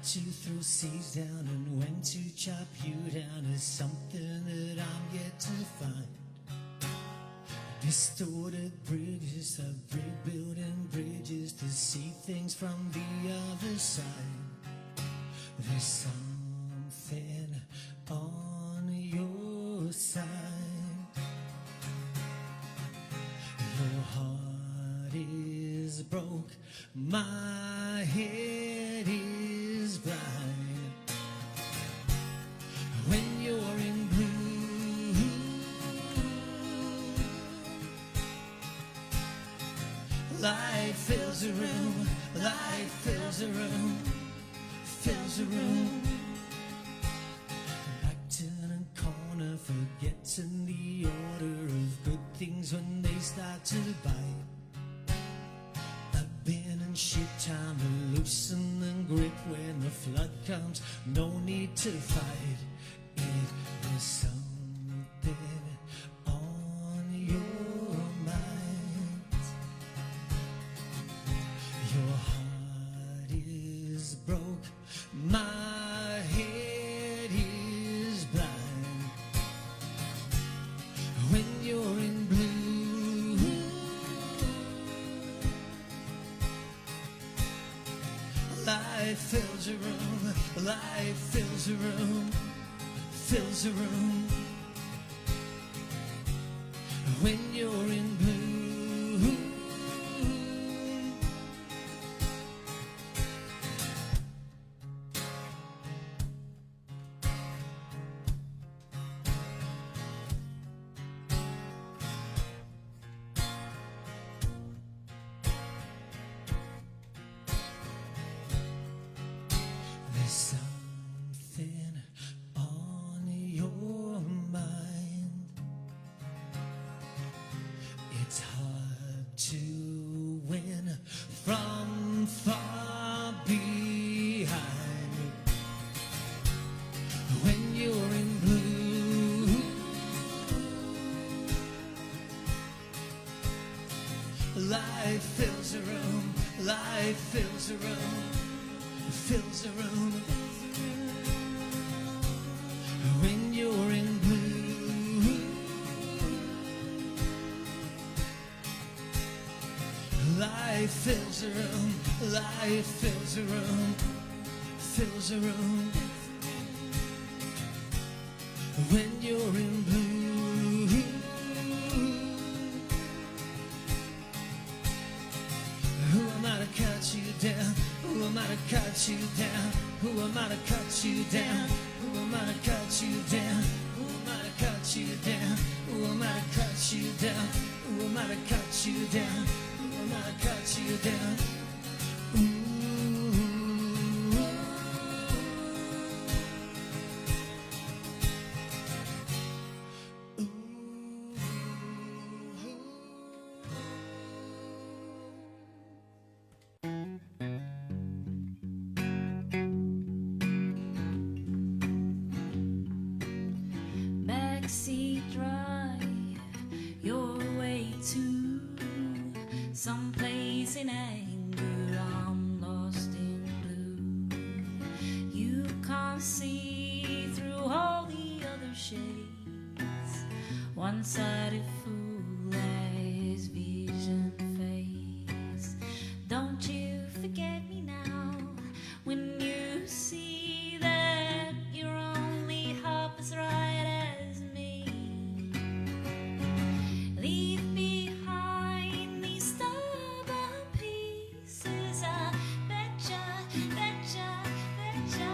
to throw seeds down and when to chop you down is something that I'm yet to find. Distorted bridges of rebuilding bridges to see things from the other side. There's something on your side. Your heart is broke, my head is blind. When you're in blue, light fills the room, light fills the room, fills the room. Back turning corner, forgetting the order of good things when they start to bite. Abandon ship, time to loosen and grip when the flood comes. No need to fight it. There's something on your mind. Your heart is broke, my head is blind. When you're in blue, light fills the room, light fills the room, fills the room. When you're in blue, there's something on your mind. It's hard to win from far behind. When you're in blue, light fills the room, light fills the room, fills the room. When you're in blue, light fills the room, light fills the room, fills the room. When you're in blue, who am I to cut you down? Who am I to cut you down? Who am I to cut you down? Who am I to cut you down? Who am I to cut you down? Who am I to cut you down? Who am I to cut you down? Who am I to cut you down? Backseat drive your way to some place in anger. I'm lost in blue. You can't see through all the other shades. One-sided fool as vision fades. Don't you forget me now when you see that you're only half as right as me. Leave behind these stubborn pieces. I betcha, betcha, betcha.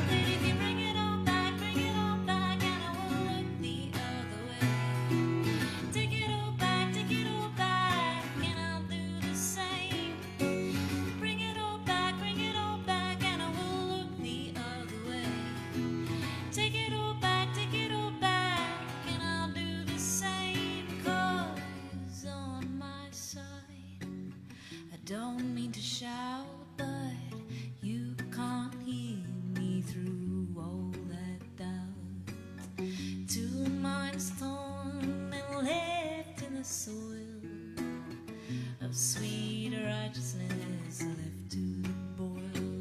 But if you bring it all back, and I won't look the other way. Take it all back, and I'll do the same. Bring it all back, and I won't look the other way. Take it all back, and I'll do the same. 'Cause on my side, I don't mean to shout, but you can't hear me through all that doubt. Two minds torn and left in the soil of sweet righteousness left to boil.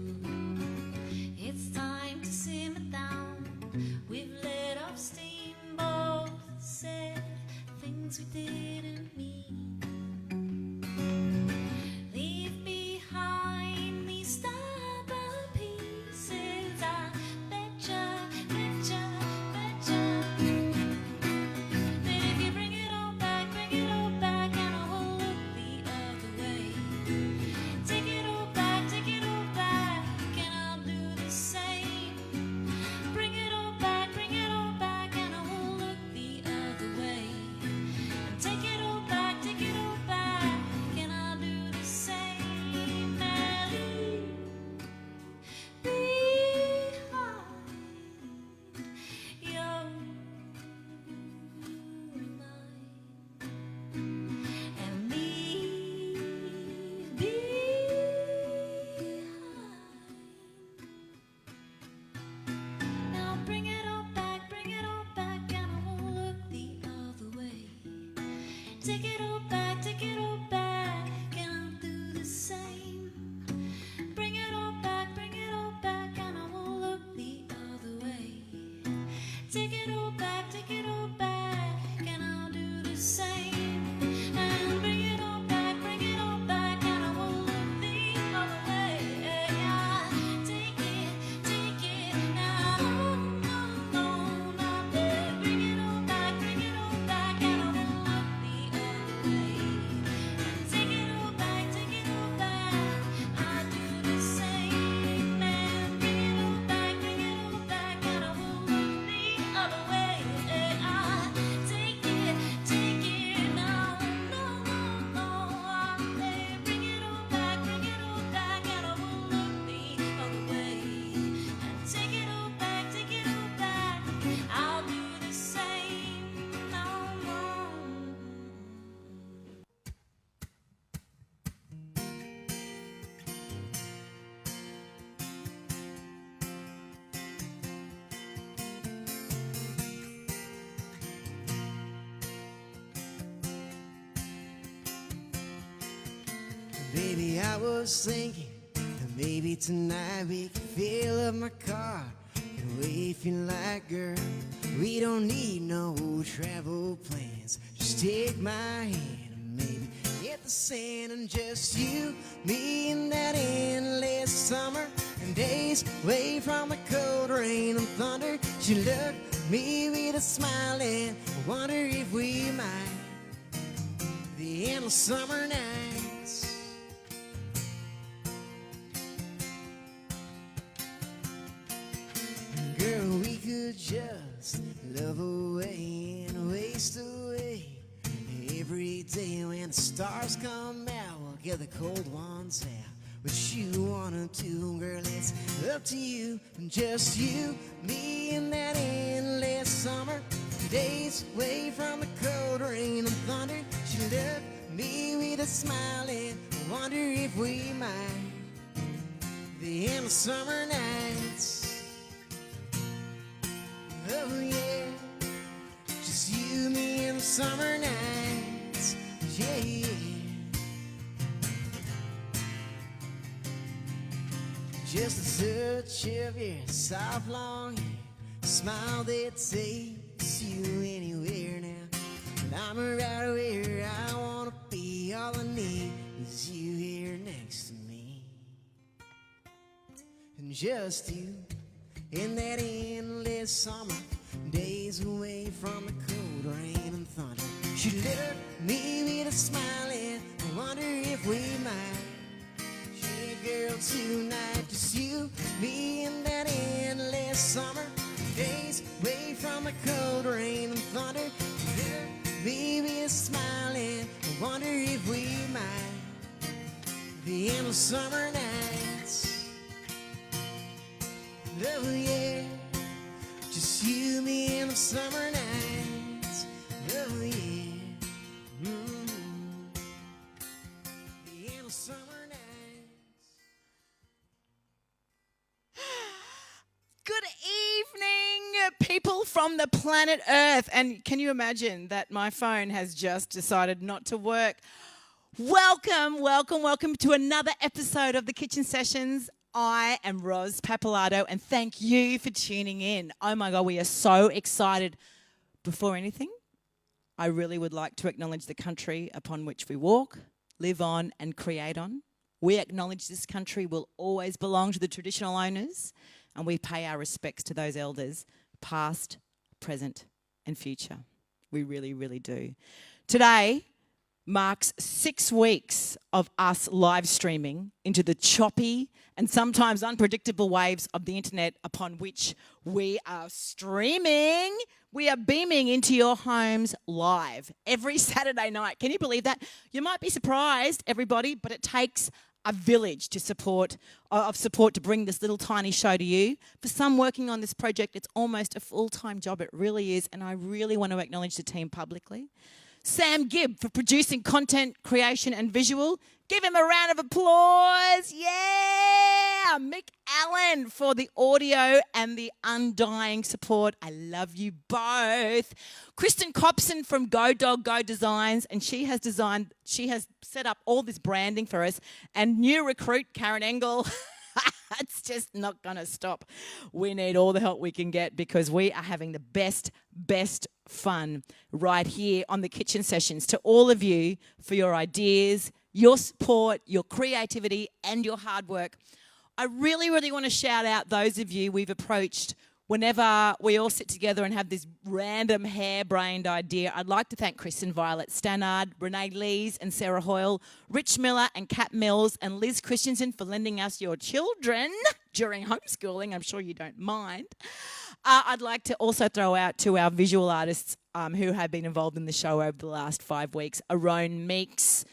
take it all back, and I'll do the same. And bring it all back, and I won't look the other way. Take it now. No, no, not there. Bring it all back, and I won't look the other way. Take it all back, I'll do the same. And bring it all back, and I won't look the other way. Take it now. No, no, no, bring it all back, and I won't look the other way. And take it all back, I'll do the same. No, no. Baby, I was thinking that maybe tonight we could fill up my car. And we feel like, girl, we don't need no travel plans. Just take my hand and maybe hit the sand. And just you, me, and that endless summer. And days away from the cold rain and thunder. She looked at me with a smile and I wonder if we might. The endless summer nights. Girl, we could just love away and waste away. Every day when the stars come out, we'll get the cold ones out. What you wanna do, girl, it's up to you. And just you, me, and that endless summer. Days away from the cold rain and thunder. She looked at me with a smile and I wonder if we might. The endless summer nights. Oh yeah, just you, me, and the summer nights. Yeah, yeah. Just the touch of your soft long hair, smile that takes you anywhere now. And I'm right where I wanna be. All I need is you here next to me. And just you in that endless summer, days away from the cold rain and thunder. She looked at me with a smile and I wonder if we might. Yeah, girl, tonight just you, me, and that endless summer. Days away from the cold rain and thunder. She looked at me with a smile and I wonder if we might. The endless summer nights. Oh yeah, just you, me, and the summer nights. Oh yeah, the endless summer nights. Good evening, people from the planet Earth. And can you imagine that my phone has just decided not to work? Welcome to another episode of the Kitchen Sessions. I am Roz Pappalardo, and thank you for tuning in. Oh my God, we are so excited. Before anything, I really would like to acknowledge the country upon which we walk, live on, and create on. We acknowledge this country will always belong to the traditional owners, and we pay our respects to those elders, past, present, and future. We really, really do. Today marks 6 weeks of us live streaming into the choppy and sometimes unpredictable waves of the internet upon which we are streaming. We are beaming into your homes live every Saturday night. Can you believe that? You might be surprised, everybody, but it takes a village to support to bring this little tiny show to you. For some working on this project, it's almost a full-time job. It really is, and I really want to acknowledge the team publicly. Sam Gibb for producing content, creation and visual. Give him a round of applause. Yeah! Mick Allen for the audio and the undying support. I love you both. Kristen Copson from Go Dog Go Designs, and she has set up all this branding for us. And new recruit, Karen Engel. It's just not going to stop. We need all the help we can get because we are having the best fun right here on the Kitchen Sessions. To all of you for your ideas, your support, your creativity, and your hard work. I really want to shout out those of you we've approached whenever we all sit together and have this random harebrained idea. I'd like to thank Chris and Violet Stannard, Renee Lees and Sarah Hoyle, Rich Miller and Kat Mills, and Liz Christensen for lending us your children during homeschooling. I'm sure you don't mind. I'd like to also throw out to our visual artists who have been involved in the show over the last 5 weeks, Arone Meeks,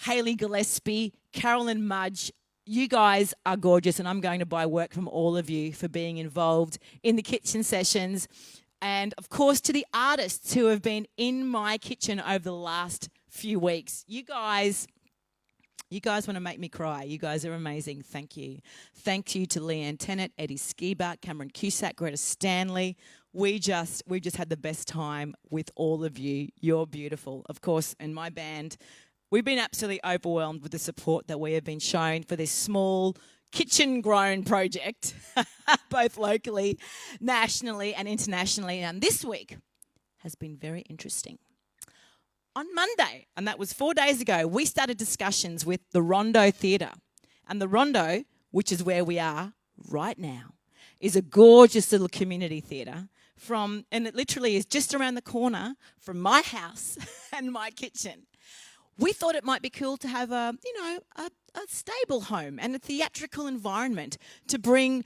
Hayley Gillespie, Carolyn Mudge. You guys are gorgeous, and I'm going to buy work from all of you for being involved in the Kitchen Sessions. And, of course, to the artists who have been in my kitchen over the last few weeks. You guys want to make me cry. You guys are amazing. Thank you. Thank you to Leanne Tennant, Eddie Skiba, Cameron Cusack, Greta Stanley. We just had the best time with all of you. You're beautiful. Of course, in my band, we've been absolutely overwhelmed with the support that we have been shown for this small kitchen-grown project, both locally, nationally and internationally. And this week has been very interesting. On Monday, and that was 4 days ago, we started discussions with the Rondo Theatre. And the Rondo, which is where we are right now, is a gorgeous little community theatre and it literally is just around the corner from my house and my kitchen. We thought it might be cool to have a stable home and a theatrical environment to bring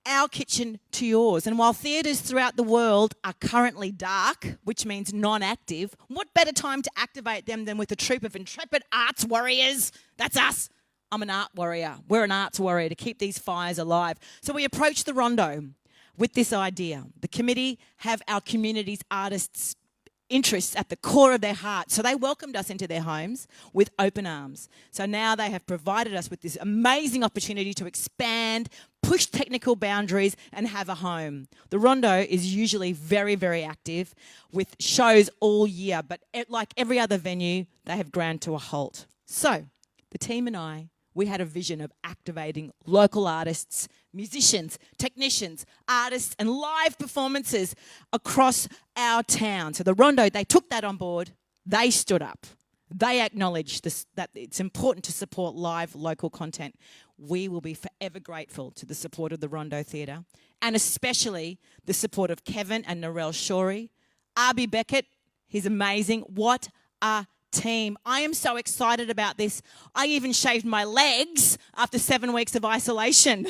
our kitchen to yours. And while theatres throughout the world are currently dark, which means non-active, what better time to activate them than with a troop of intrepid arts warriors? That's us. I'm an art warrior. We're an arts warrior to keep these fires alive. So we approached the Rondo with this idea. The committee have our community's artists' interests at the core of their heart. So they welcomed us into their homes with open arms. So now they have provided us with this amazing opportunity to expand, push technical boundaries and have a home. The Rondo is usually very active with shows all year, but like every other venue, they have ground to a halt. So the team and I, we had a vision of activating local artists, musicians, technicians, artists, and live performances across our town. So the Rondo, they took that on board. They stood up. They acknowledged that it's important to support live local content. We will be forever grateful to the support of the Rondo Theatre, and especially the support of Kevin and Narelle Shorey, Arby Beckett. He's amazing. What a team. I am so excited about this. I even shaved my legs after 7 weeks of isolation.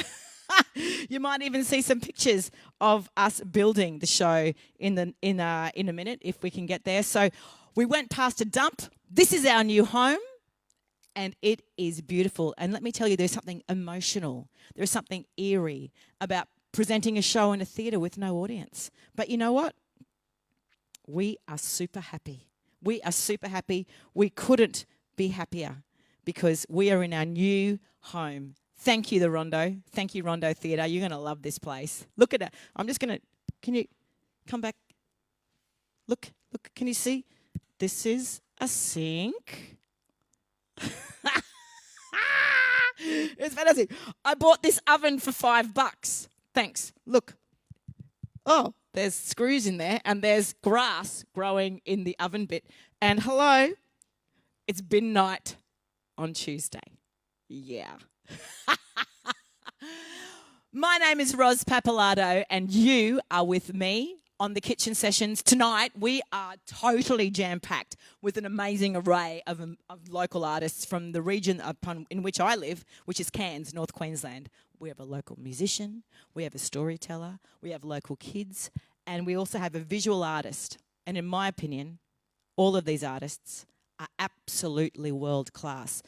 You might even see some pictures of us building the show in a minute if we can get there. So we went past a dump. This is our new home and it is beautiful. And let me tell you, there's something emotional. There's something eerie about presenting a show in a theatre with no audience. But you know what? We are super happy. We are super happy. We couldn't be happier because we are in our new home. Thank you, the Rondo. Thank you, Rondo Theatre. You're going to love this place. Look at it. I'm just going to... Can you come back? Look. Can you see? This is a sink. It's fantastic. I bought this oven for $5. Thanks. Look. Oh, there's screws in there and there's grass growing in the oven bit. And hello, it's bin night on Tuesday. Yeah. My name is Ros Pappalardo and you are with me on the Kitchen Sessions. Tonight we are totally jam-packed with an amazing array of local artists from the region in which I live, which is Cairns, North Queensland. We have a local musician, we have a storyteller, we have local kids, and we also have a visual artist. And in my opinion, all of these artists are absolutely world class.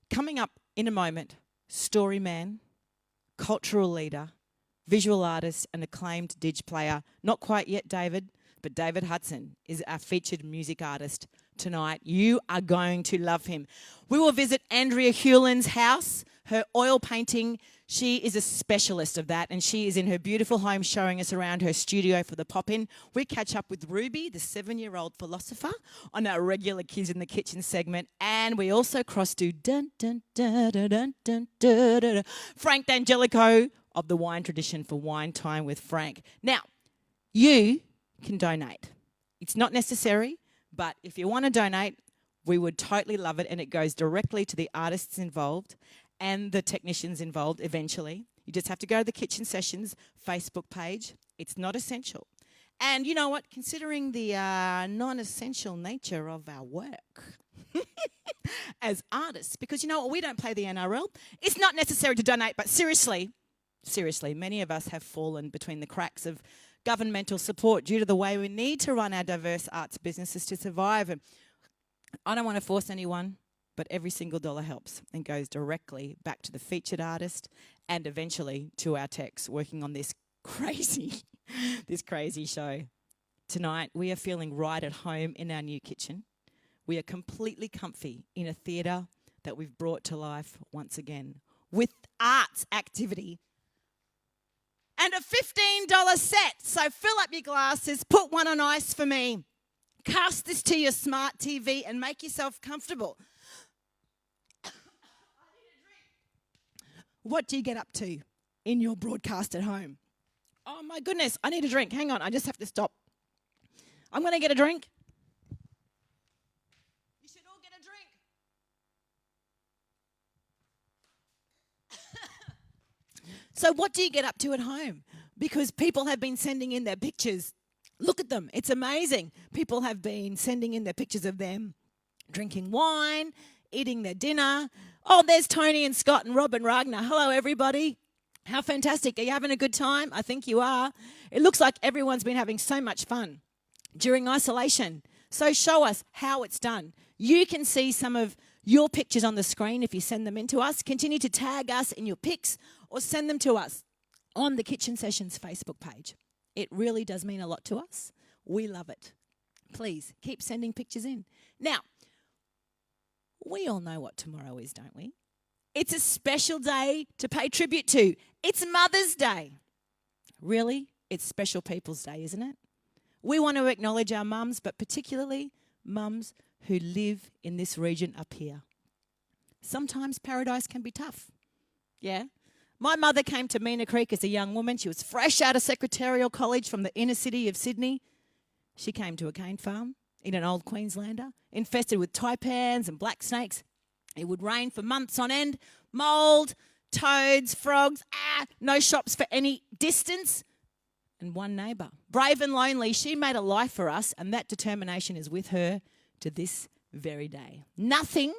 Coming up in a moment, story man, cultural leader, visual artist and acclaimed dig player, not quite yet David, but David Hudson is our featured music artist tonight. You are going to love him. We will visit Andrea Hewlin's house, her oil painting. She is a specialist of that, and she is in her beautiful home showing us around her studio for the pop-in. We catch up with Ruby, the 7-year-old philosopher, on our regular Kids in the Kitchen segment, and we also cross-do dun, dun, dun, dun, dun, dun, dun, dun, Frank D'Angelico of the Wine Tradition for Wine Time with Frank. Now, you can donate. It's not necessary, but if you want to donate, we would totally love it, and it goes directly to the artists involved and the technicians involved eventually. You just have to go to the Kitchen Sessions Facebook page. It's not essential. And you know what? Considering the non-essential nature of our work as artists, because you know what? We don't play the NRL. It's not necessary to donate, but seriously, many of us have fallen between the cracks of governmental support due to the way we need to run our diverse arts businesses to survive. And I don't want to force anyone, but every single dollar helps and goes directly back to the featured artist and eventually to our techs working on this crazy show. Tonight, we are feeling right at home in our new kitchen. We are completely comfy in a theatre that we've brought to life once again with arts activity and a $15 set. So fill up your glasses, put one on ice for me, cast this to your smart TV and make yourself comfortable. What do you get up to in your broadcast at home? Oh my goodness, I need a drink. Hang on, I just have to stop. I'm going to get a drink. You should all get a drink. So what do you get up to at home? Because people have been sending in their pictures. Look at them. It's amazing. People have been sending in their pictures of them drinking wine, eating their dinner. Oh, there's Tony and Scott and Rob and Ragnar. Hello, everybody. How fantastic. Are you having a good time? I think you are. It looks like everyone's been having so much fun during isolation. So show us how it's done. You can see some of your pictures on the screen if you send them in to us. Continue to tag us in your pics or send them to us on the Kitchen Sessions Facebook page. It really does mean a lot to us. We love it. Please keep sending pictures in. Now, we all know what tomorrow is, don't we? It's a special day to pay tribute to. It's Mother's Day. Really? It's Special People's Day, isn't it? We want to acknowledge our mums, but particularly mums who live in this region up here. Sometimes paradise can be tough. Yeah? My mother came to Meena Creek as a young woman. She was fresh out of Secretarial College from the inner city of Sydney. She came to a cane farm in an old Queenslander, infested with taipans and black snakes. It would rain for months on end, mould, toads, frogs, no shops for any distance, and one neighbour. Brave and lonely, she made a life for us, and that determination is with her to this very day. Nothing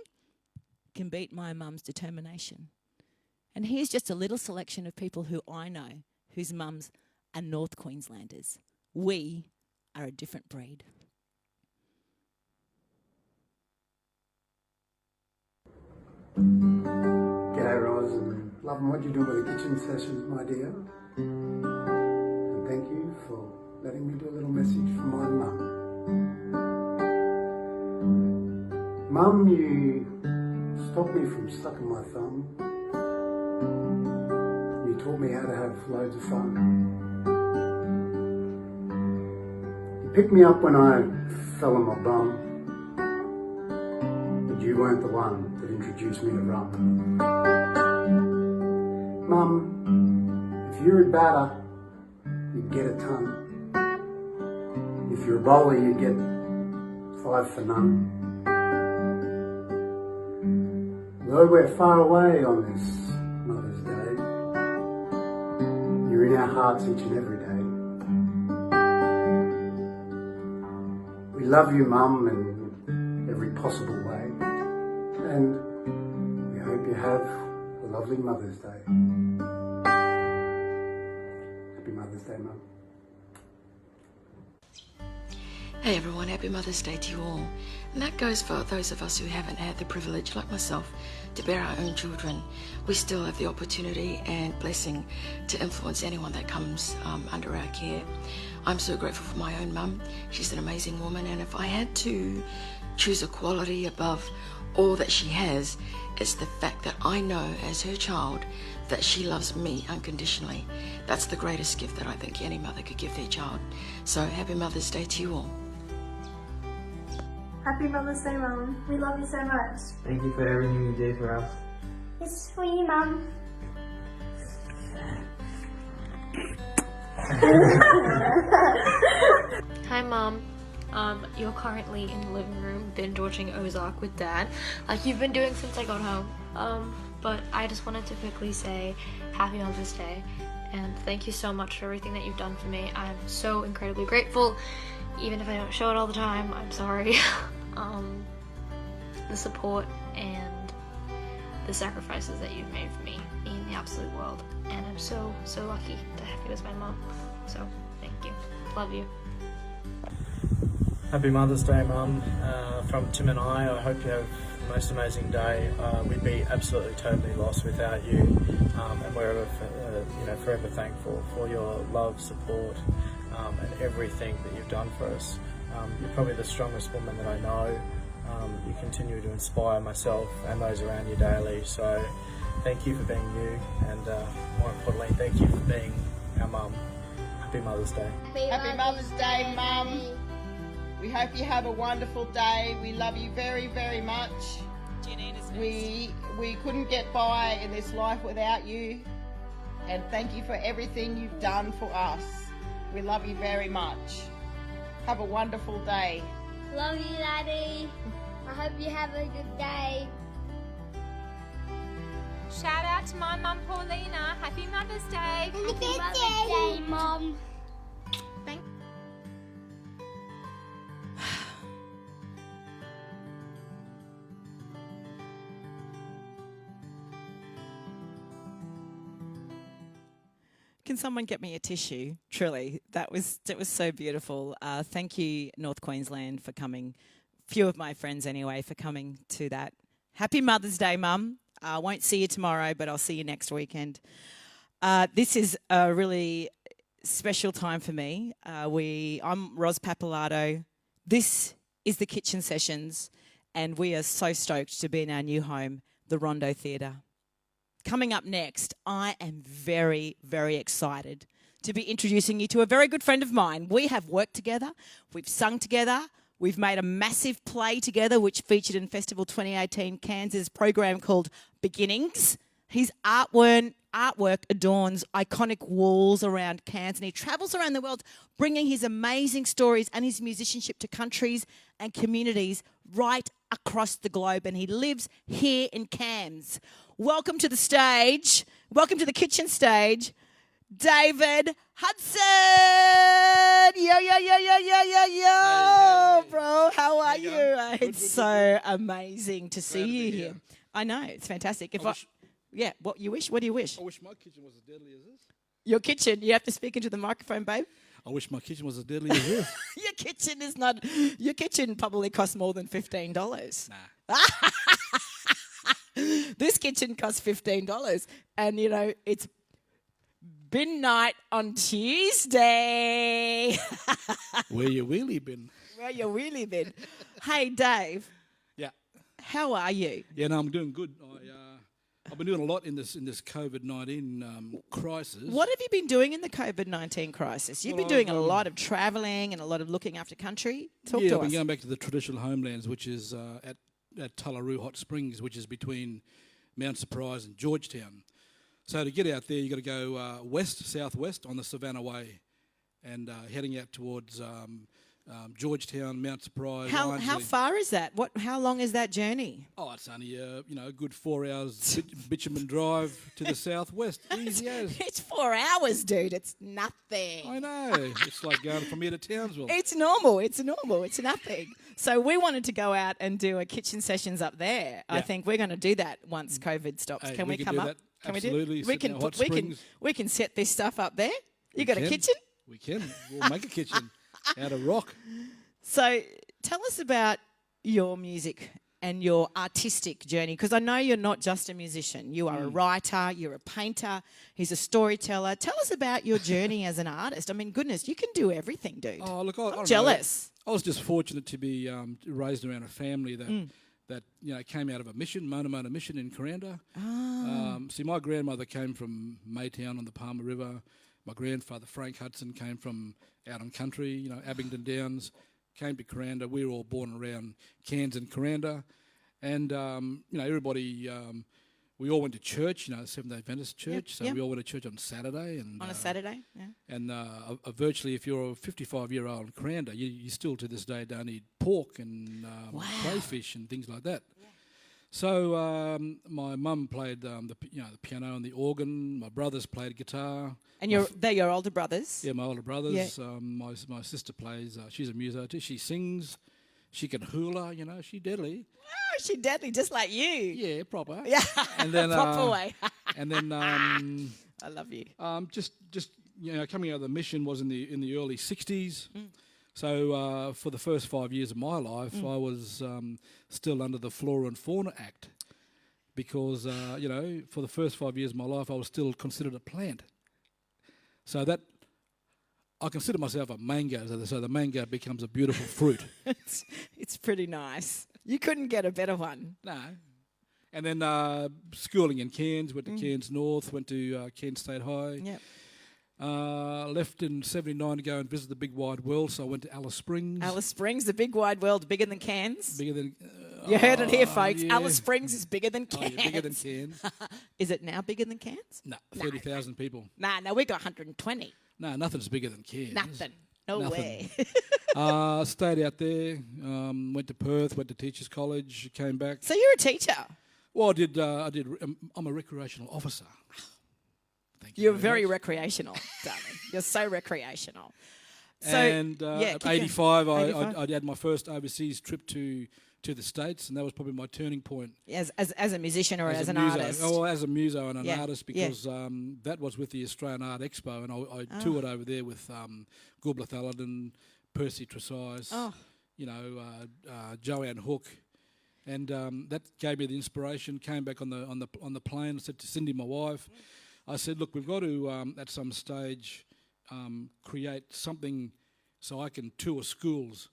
can beat my mum's determination. And here's just a little selection of people who I know whose mums are North Queenslanders. We are a different breed. G'day, Roz, and loving what you do with the Kitchen Sessions, my dear. And thank you for letting me do a little message from my mum. Mum, you stopped me from sucking my thumb. You taught me how to have loads of fun. You picked me up when I fell on my bum. You weren't the one that introduced me to rum. Mum, if you're a batter, you'd get a ton. If you're a bowler, you'd get 5 for none. Though we're far away on this Mother's Day, you're in our hearts each and every day. We love you, Mum, in every possible way. And we hope you have a lovely Mother's Day. Happy Mother's Day, Mum. Hey everyone, happy Mother's Day to you all. And that goes for those of us who haven't had the privilege, like myself, to bear our own children. We still have the opportunity and blessing to influence anyone that comes under our care. I'm so grateful for my own mum. She's an amazing woman, and if I had to choose a quality above all that she has. It's the fact that I know as her child that she loves me unconditionally. That's the greatest gift that I think any mother could give their child. So happy Mother's Day to you all. Happy Mother's Day, Mum. We love you so much. Thank you for everything you do for us. It's for you, Mum. Hi, Mom. You're currently in the living room binge watching Ozark with Dad, like you've been doing since I got home. But I just wanted to quickly say Happy Mother's Day, and thank you so much for everything that you've done for me. I'm so incredibly grateful, even if I don't show it all the time. I'm sorry. The support and the sacrifices that you've made for me mean the absolute world, and I'm so lucky to have you as my mom. So thank you. Love you. Happy Mother's Day, Mum. From Tim and I hope you have the most amazing day. We'd be absolutely totally lost without you, and we're forever thankful for your love, support, and everything that you've done for us. You're probably the strongest woman that I know. You continue to inspire myself and those around you daily. So thank you for being you, and more importantly, thank you for being our mum. Happy Mother's Day. Happy Mother's Day, Mum. We hope you have a wonderful day. We love you very, very much. We couldn't get by in this life without you. And thank you for everything you've done for us. We love you very much. Have a wonderful day. Love you, Daddy. I hope you have a good day. Shout out to my mum Paulina. Happy Mother's Day. Happy Mother's Day, Mum. Can someone get me a tissue? Truly, that was so beautiful. Thank you, North Queensland, for coming. Few of my friends, anyway, for coming to that. Happy Mother's Day, Mum. I won't see you tomorrow, but I'll see you next weekend. This is a really special time for me. I'm Ros Papalato. This is the Kitchen Sessions, and we are so stoked to be in our new home, the Rondo Theatre. Coming up next, I am very, very excited to be introducing you to a very good friend of mine. We have worked together, we've sung together, we've made a massive play together which featured in Festival 2018 Kansas program called Beginnings. His artwork adorns iconic walls around Cairns, and he travels around the world bringing his amazing stories and his musicianship to countries and communities right across the globe, and he lives here in Cairns. Welcome to the stage, welcome to the kitchen stage, David Hudson! Yo, bro, how are you? It's so amazing to see you here. I know, it's fantastic. What you wish? What do you wish? I wish my kitchen was as deadly as this. Your kitchen? You have to speak into the microphone, babe. I wish my kitchen was as deadly as this. Your kitchen probably costs more than $15. Nah. This kitchen costs $15, and it's bin night on Tuesday. Where you really been? Where you really been? Hey, Dave. Yeah. How are you? Yeah, no, I'm doing good. I've been doing a lot in this COVID-19 crisis. What have you been doing in the COVID-19 crisis? You've been doing a lot of travelling and a lot of looking after country. Talk to us. Yeah, I've been going back to the traditional homelands, which is at Tullaroo Hot Springs, which is between Mount Surprise and Georgetown. So to get out there, you've got to go southwest on the Savannah Way, and heading out towards Georgetown, Mount Surprise. How far is that? How long is that journey? Oh, it's only a good 4 hours bitumen drive to the southwest. Easy as. It's 4 hours, dude. It's nothing. I know. It's like going from here to Townsville. It's normal. It's nothing. So we wanted to go out and do a kitchen sessions up there. Yeah. I think we're going to do that once COVID stops. Hey, can we come up? Can Absolutely. We can set this stuff up there. You got a kitchen? We can. We'll make a kitchen out of rock. So tell us about your music and your artistic journey, because I know you're not just a musician. You are a writer, you're a painter, he's a storyteller. Tell us about your journey as an artist. I mean, goodness, you can do everything, dude. Oh, look, I'm jealous. I was just fortunate to be raised around a family that came out of a mission, Mona Mission in Kuranda. See, my grandmother came from Maytown on the Palmer River. My grandfather, Frank Hudson, came from out on country, Abingdon Downs, came to Kuranda. We were all born around Cairns and Kuranda. And, everybody, we all went to church, Seventh-day Adventist church. So we all went to church on Saturday. And on a Saturday, yeah. And virtually, if you're a 55-year-old in Kuranda, you still to this day don't eat pork and crayfish and things like that. Yeah. So my mum played the piano and the organ. My brothers played guitar. And they're your older brothers? Yeah, my older brothers. Yeah. My sister plays. She's a muso too. She sings. She can hula. She's deadly. Oh, she's deadly, just like you. Yeah, proper. Yeah, and then proper way. And then I love you. Just coming out of the mission was in the early '60s. So for the first 5 years of my life, I was still under the Flora and Fauna Act because, for the first 5 years of my life, I was still considered a plant. So that I consider myself a mango, so the mango becomes a beautiful fruit. It's pretty nice. You couldn't get a better one. No. And then schooling in Cairns, went to Cairns North, went to Cairns State High. Yep. Left in '79 to go and visit the big wide world, so I went to Alice Springs. Alice Springs, the big wide world, bigger than Cairns. Bigger than... you heard it here, folks. Yeah. Alice Springs is bigger than Cairns. Oh, yeah, bigger than Cairns. Is it now bigger than Cairns? No, 30,000 people. No, we got 120. No, nothing's bigger than Cairns. Nothing. No way. Stayed out there, went to Perth, went to Teachers College, came back. So you're a teacher? Well, I'm a recreational officer. Thank you. You're very recreational, darling. You're so recreational. So, and at 85, I had my first overseas trip to the States, and that was probably my turning point. As a musician or as an muso. artist? Oh, as a muso and an artist, because that was with the Australian Art Expo, and I toured over there with Gubla Thaladin, Percy Tresize, Joanne Hook, and that gave me the inspiration. Came back on the plane. I said to Cindy, my wife, I said, look, we've got to at some stage create something so I can tour schools.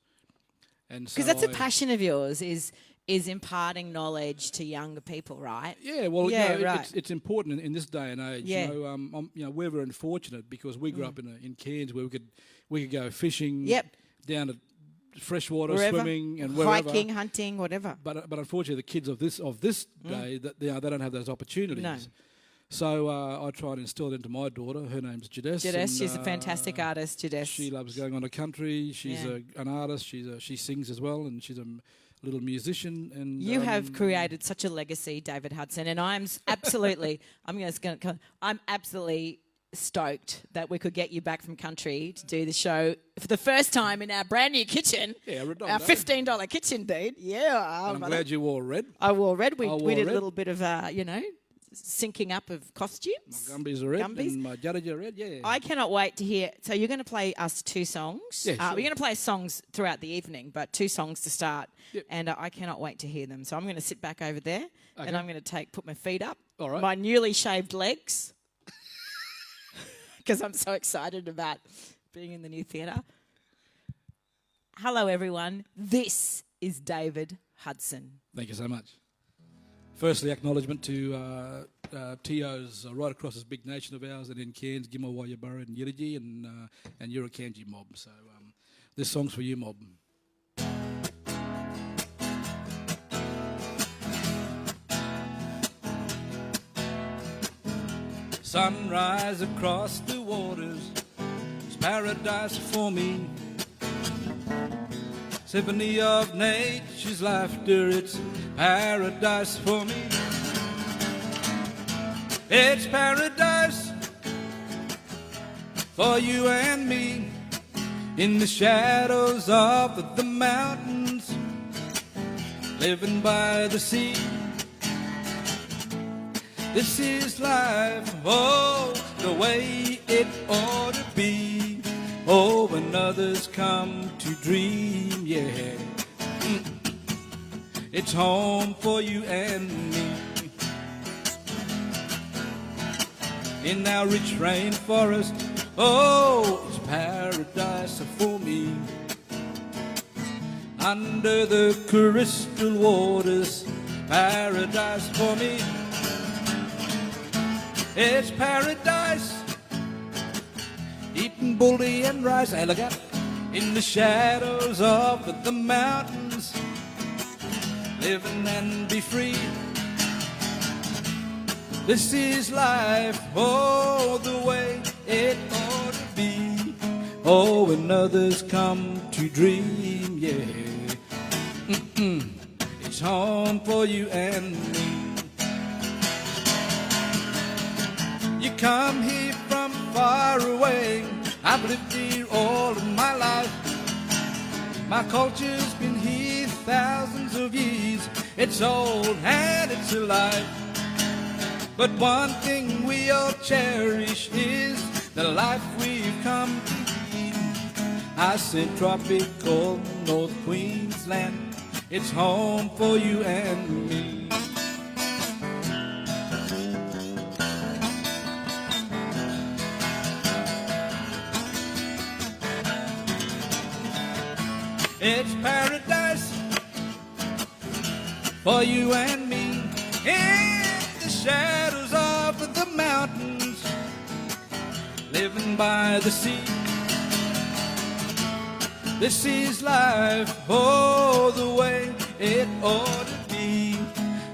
Because that's a passion of yours, is imparting knowledge to younger people, right? Yeah, well, right. It's important in this day and age. Yeah. We're very unfortunate because we grew up in Cairns where we could go fishing, down to freshwater, wherever. Swimming, and wherever. Hiking, hunting, whatever. But unfortunately, the kids of this day, they don't have those opportunities. No. So I try and instill it into my daughter. Her name's Jadess. Jadess, she's a fantastic artist, Jadess. She loves going on the country. She's an artist. She sings as well, and she's a little musician. And you have created such a legacy, David Hudson, and I'm absolutely, I'm absolutely stoked that we could get you back from country to do the show for the first time in our brand new kitchen. Yeah, our $15 kitchen, dude. Yeah, I'm glad you wore red. I wore red. We did red. a little bit of syncing up of costumes. My Gumbies are red and my Judges are red, yeah. I cannot wait to hear. So you're going to play us 2 songs. Yeah, sure. We're going to play songs throughout the evening, but 2 songs to start. Yep. And I cannot wait to hear them. So I'm going to sit back over there and I'm going to put my feet up. All right. My newly shaved legs. Because I'm so excited about being in the new theatre. Hello, everyone. This is David Hudson. Thank you so much. Firstly, acknowledgement to TOs right across this big nation of ours, and in Cairns, Gimawaya Borough, and Yirigi, and Yurakanji mob. So this song's for you, mob. Sunrise across the waters is paradise for me. Symphony of nature's laughter, it's paradise for me. It's paradise for you and me in the shadows of the mountains, living by the sea. This is life, oh, the way it ought to be. Oh, when others come to dream, yeah. It's home for you and me. In our rich rainforest, oh, it's paradise for me. under the crystal waters, paradise for me. It's paradise, eating bully and rice. Hey, look out! In the shadows of the mountains, living and be free. This is life, oh, the way it ought to be. Oh, when others come to dream, yeah. It's home for you and me. You come here from far away. I've lived here all of my life. My culture's been here thousands of years. It's old and it's alive. But one thing we all cherish is the life we've come to lead. I said tropical North Queensland, it's home for you and me. It's paradise for you and me. In the shadows of the mountains, living by the sea. This is life, oh, the way it ought to be.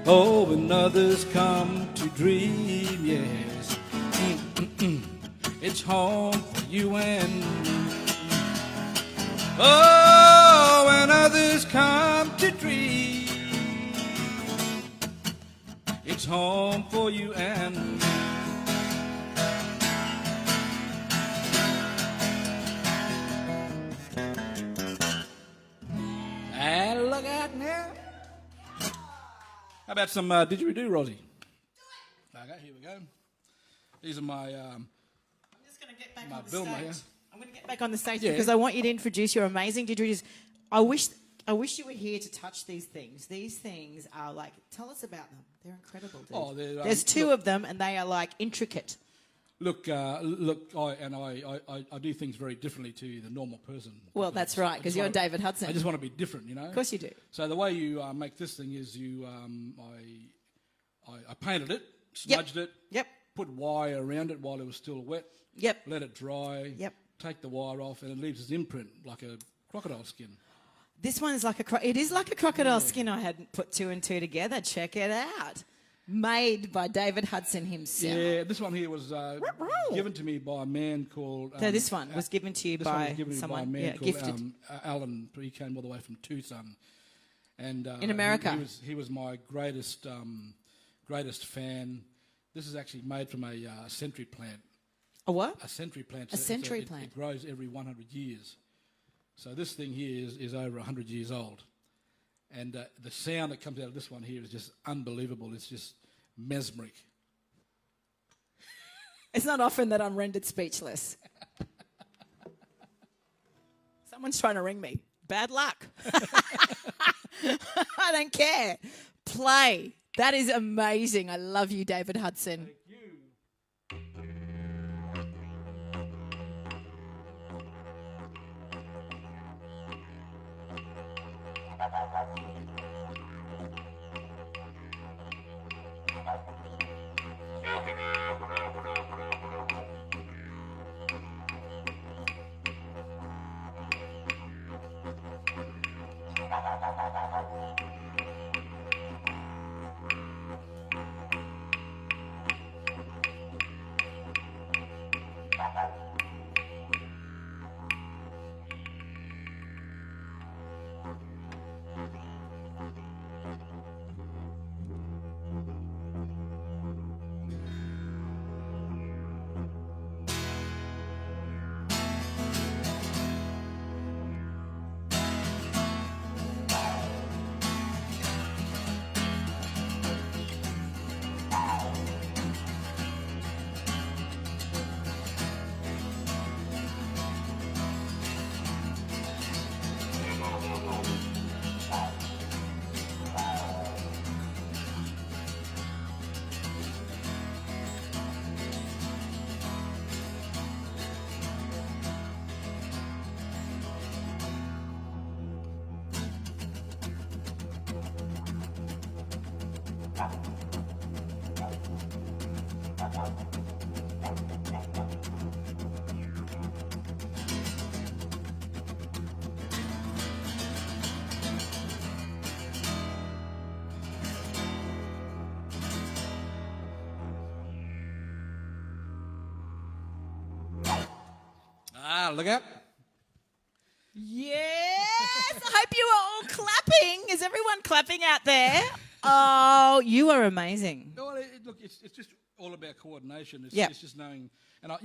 Oh, when others come to dream, yes. It's home for you and me. Oh, when others come to dream, it's home for you and me. And look out now. How about some didgeridoo, Rosie? Okay, here we go. These are my I'm just going to get back my on the Bill stage. here. I'm going to get back on the stage Yeah. because I want you to introduce your amazing didgeridoos. I wish you were here to touch these things. These things are like, tell us about them. They're incredible, dude. Oh, There's two of them, and they are like intricate. Look, I do things very differently to the normal person. Well, that's right, because you're David Hudson. I just want to be different, you know. Of course you do. So the way you make this thing is I painted it, smudged it, Yep. put wire around it while it was still wet. Yep. Let it dry. Yep. Take the wire off, and it leaves its imprint like a crocodile skin. This one is like it is like a crocodile skin. I hadn't put two and two together. Check it out. Made by David Hudson himself. Yeah, this one here was given to me by a man called... So this one was given to you this one by was given to me someone, by a man called gifted. Alan. He came all the way from Tucson. And In America. He was my greatest fan. This is actually made from a century plant. A what? A century plant. A century plant. It grows every 100 years. So this thing here is over 100 years old. And the sound that comes out of this one here is just unbelievable. It's just mesmeric. It's not often that I'm rendered speechless. Someone's trying to ring me. Bad luck. I don't care. Play. That is amazing. I love you, David Hudson. Look out. Yes! I hope you are all clapping. Is everyone clapping out there? Oh, you are amazing. Well, look, it's just all about coordination. It's, Yep. it's just knowing. And I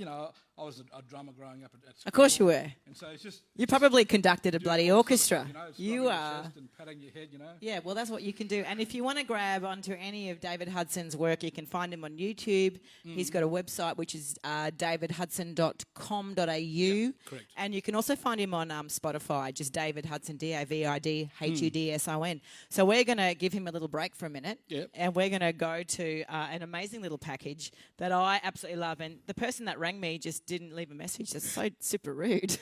was a drummer growing up at school. Of course you were. And so it's just You probably conducted a bloody all sorts orchestra. of, it's You rubbing your are. chest and patting your head. Yeah, well, that's what you can do. And if you want to grab onto any of David Hudson's work, you can find him on YouTube. He's got a website, which is davidhudson.com.au. Correct. And you can also find him on Spotify, just David Hudson, DavidHudson. So we're going to give him a little break for a minute. Yep. And we're going to go to an amazing little package that I absolutely love. And the person that rang me just didn't leave a message. That's so super rude.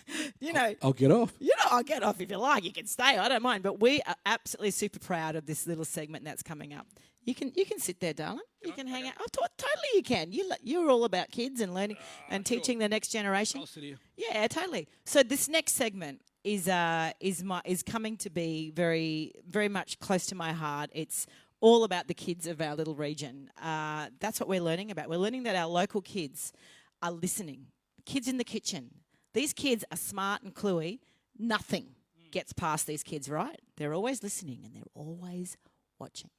I'll get off. I'll get off if you like. You can stay. I don't mind. But we are absolutely super proud of this little segment that's coming up. You can sit there, darling. You can hang out. Oh, totally you can. You're all about kids and learning and teaching the next generation. I'll sit here. Yeah, totally. So this next segment is coming to be very, very much close to my heart. It's all about the kids of our little region. That's what we're learning about. We're learning that our local kids are listening. Kids in the kitchen. These kids are smart and cluey. Nothing gets past these kids, right? They're always listening and they're always watching.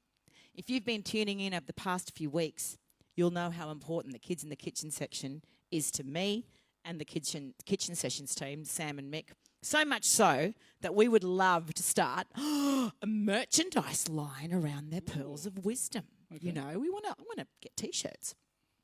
If you've been tuning in over the past few weeks, you'll know how important the Kids in the Kitchen section is to me and the kitchen sessions team, Sam and Mick. So much so that we would love to start a merchandise line around their pearls of wisdom. Okay. I want to get T-shirts.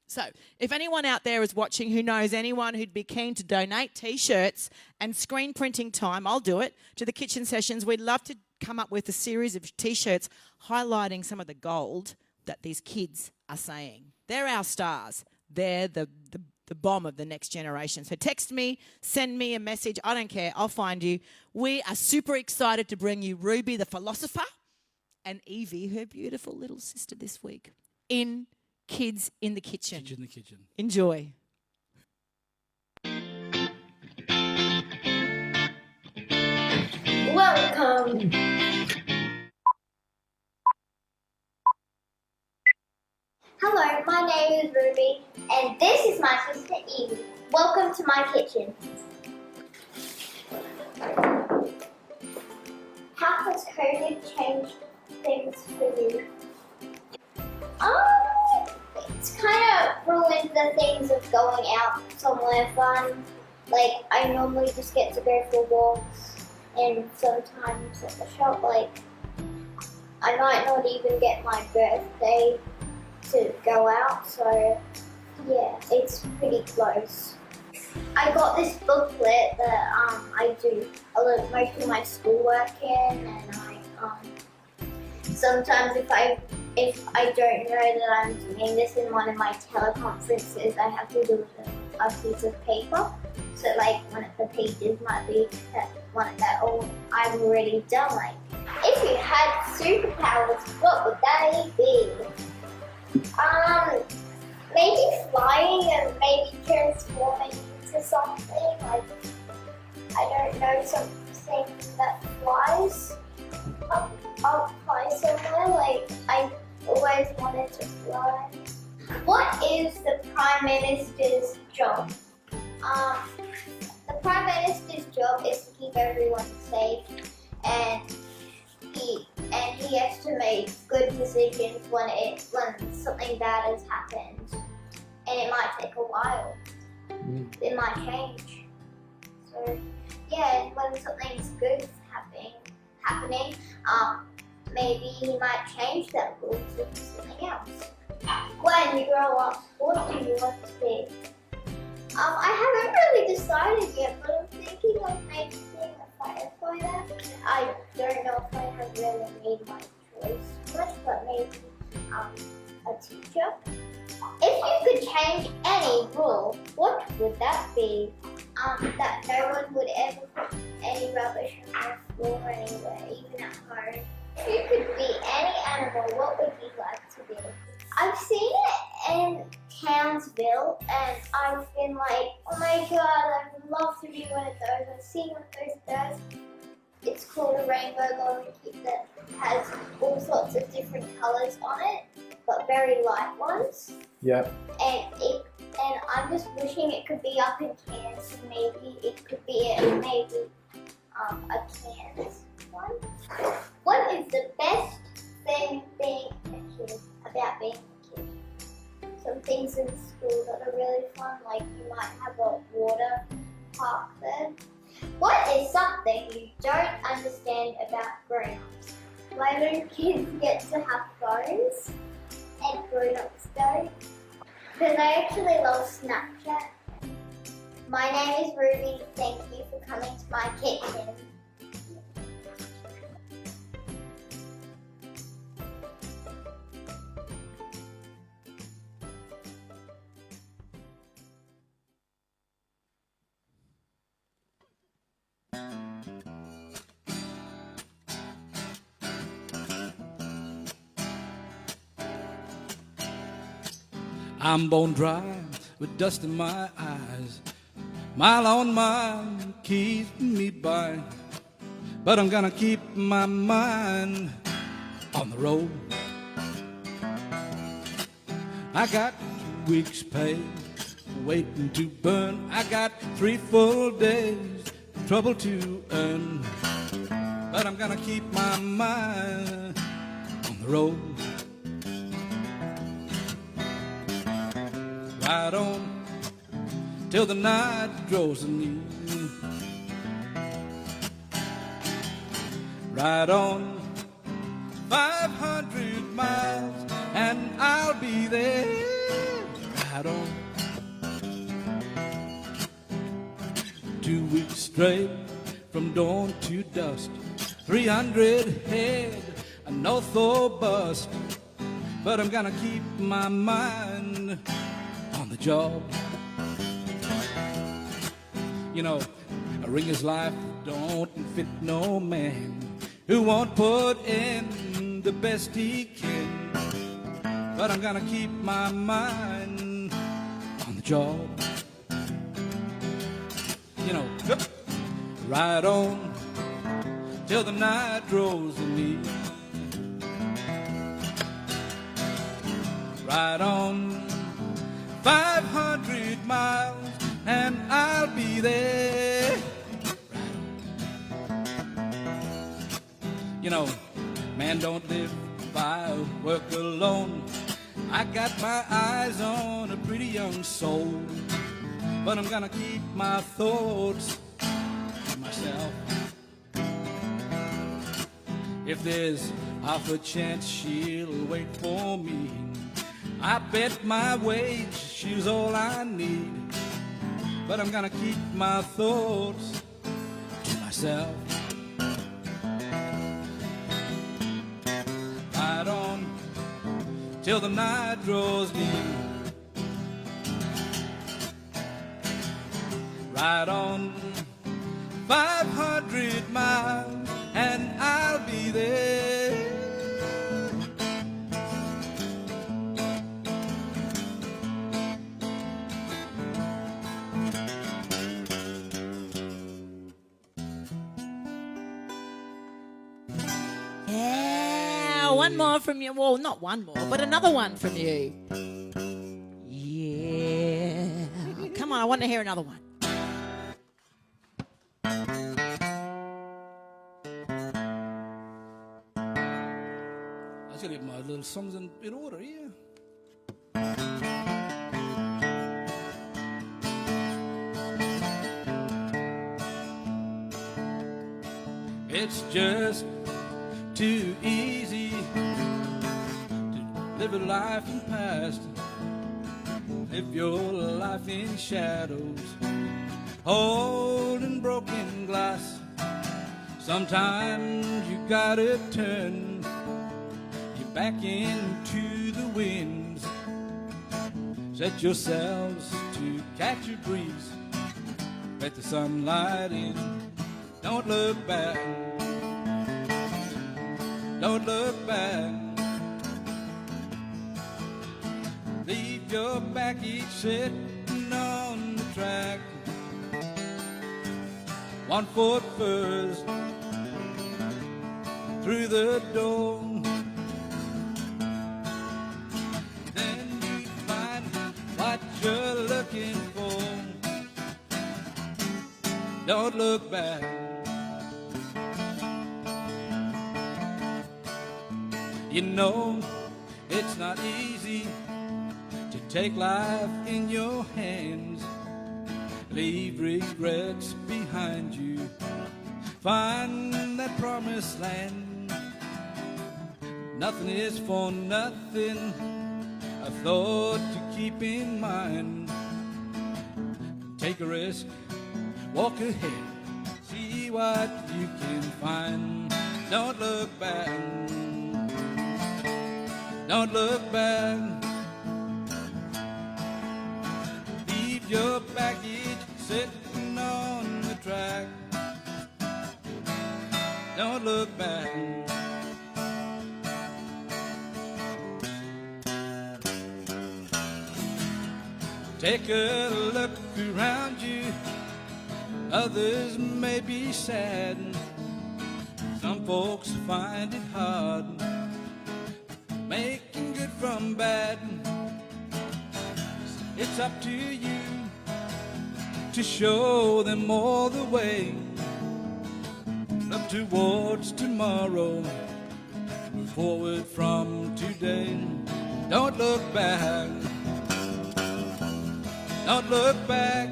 So if anyone out there is watching who knows anyone who'd be keen to donate T-shirts and screen printing time, I'll do it, to the kitchen sessions. We'd love to come up with a series of T-shirts highlighting some of the gold that these kids are saying. They're our stars. They're the bomb of the next generation. So text me, send me a message. I don't care. I'll find you. We are super excited to bring you Ruby the philosopher and Evie, her beautiful little sister, this week in Kids in the Kitchen. Kids in the Kitchen. Enjoy. Welcome. Hello, my name is Ruby, and this is my sister Evie. Welcome to my kitchen. How has COVID changed things for you? It's kind of ruined the things of going out somewhere fun. Like, I normally just get to go for walks, and sometimes at the shop, like, I might not even get my birthday to go out, so yeah, it's pretty close. I got this booklet that I do most of my schoolwork in, and sometimes if I don't know that I'm doing this in one of my teleconferences, I have to do it with a piece of paper. So like one of the pages might be I've already done. Like, if you had superpowers, what would they be? Maybe flying and maybe transforming into something. Like, I don't know, something that flies. I'll fly somewhere. Like, I always wanted to fly. What is the Prime Minister's job? The Prime Minister's job is to keep everyone safe, and he has to make good decisions when something bad has happened, and it might take a while. It might change. So yeah, when something's good happening, maybe he might change that rule to something else. When you grow up, what do you want to be? I haven't really decided yet, but I'm thinking of maybe being a firefighter. I don't know if I have really made my choice much, but maybe a teacher. If you could change any rule, what would that be? That no one would ever put any rubbish on the floor anywhere, even at home. If you could be any animal, what would you like to be? I've seen it in Townsville, and I've been like, oh my god, I would love to be one of those. I've seen one of those birds. It's called a rainbow golden kit that has all sorts of different colours on it, but very light ones. Yeah. And I'm just wishing it could be up in Cairns. Maybe it could be a Cairns one. What is the best thing being a kid about being a kid? Some things in school that are really fun, like you might have a water park there. What is something you don't understand about grown-ups? Why don't kids get to have phones and grown-ups don't? Because I actually love Snapchat. My name is Ruby. Thank you for coming to my kitchen. I'm bone dry with dust in my eyes. Mile on mile keeping me by. But I'm gonna keep my mind on the road. I got 2 weeks' pay waiting to burn. I got 3 full days, trouble to earn. But I'm gonna keep my mind on the road. Ride on till the night draws near. Ride on 500 miles and I'll be there. Ride on 2 weeks straight from dawn to dusk. 300 head, a north or bust. But I'm gonna keep my mind on the job. You know, a ringer's life don't fit no man who won't put in the best he can. But I'm gonna keep my mind on the job. You know, ride on till the night draws near. Ride on 500 miles and I'll be there. You know, man don't live by work alone. I got my eyes on a pretty young soul, but I'm gonna keep my thoughts to myself. If there's half a chance she'll wait for me, I bet my wage she's all I need. But I'm gonna keep my thoughts to myself. Ride on till the night draws near. Ride on 500 miles and I'll be there. One more from you. Well, not one more, but another one from you. Yeah. Come on, I want to hear another one. I was gonna get my little songs in order here. It's just too easy to live a life in past, live your life in shadows, holding broken glass. Sometimes you gotta turn your back into the winds, set yourselves to catch a breeze, let the sunlight in, don't look back. Don't look back. your baggage sitting on the track. 1 foot first through the door. Then you find what you're looking for. Don't look back. You know it's not easy to take life in your hands, leave regrets behind you, find that promised land. Nothing is for nothing, a thought to keep in mind. Take a risk, walk ahead, see what you can find. Don't look back, don't look back. Leave your baggage sitting on the track. Don't look back. Take a look around you. Others may be sad. Some folks find it hard making good from bad. It's up to you to show them all the way. Look towards tomorrow, move forward from today. Don't look back, don't look back.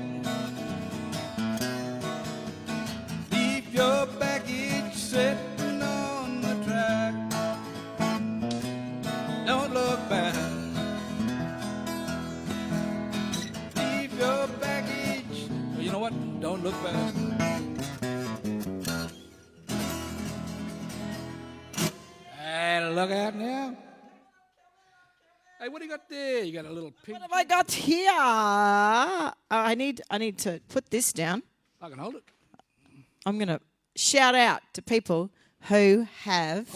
Leave your baggage sitting on the track. Don't look back. Leave your baggage. You know what? Don't look back. And look out now. Hey, what do you got there? You got a little pink. What have I got here? I need to put this down. I can hold it. I'm going to shout out to people who have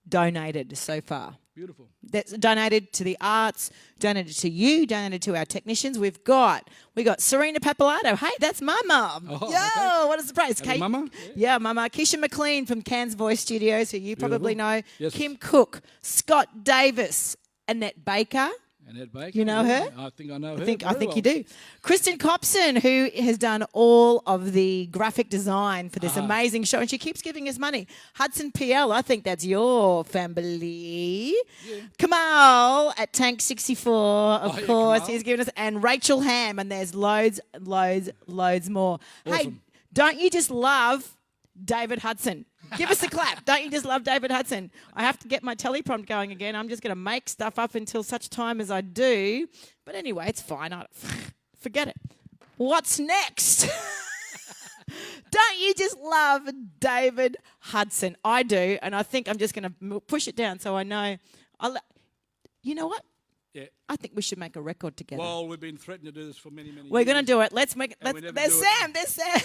donated so far. Beautiful. That's donated to the arts, donated to you, donated to our technicians. We got Serena Papalato. Hey, that's my mum. Oh, Yo, what a surprise. Happy mama? Yeah, mama. Keisha McLean from Cairns Voice Studios, who you probably know. Yes. Kim Cook, Scott Davis, Annette Baker. Annette Baker. You know her? I think I know her. I think very you well. do. Kristen Copson, who has done all of the graphic design for this amazing show, and she keeps giving us money. Hudson PL, I think that's your family. Yeah. Kamal at Tank 64, of yeah, course, Kamal. he's given us, and Rachel Ham, and there's loads more. Hey, Awesome. don't you just love David Hudson? Give us a clap. Don't you just love David Hudson? I have to get my teleprompt going again. I'm just going to make stuff up until such time as I do. But anyway, it's fine. Forget it. What's next? Don't you just love David Hudson? I do, and I think I'm just going to push it down so I know. You know what? Yeah. I think we should make a record together. Well, we've been threatening to do this for many years. We're going to do it. Let's make it. And we never There's do it. Sam. There's Sam.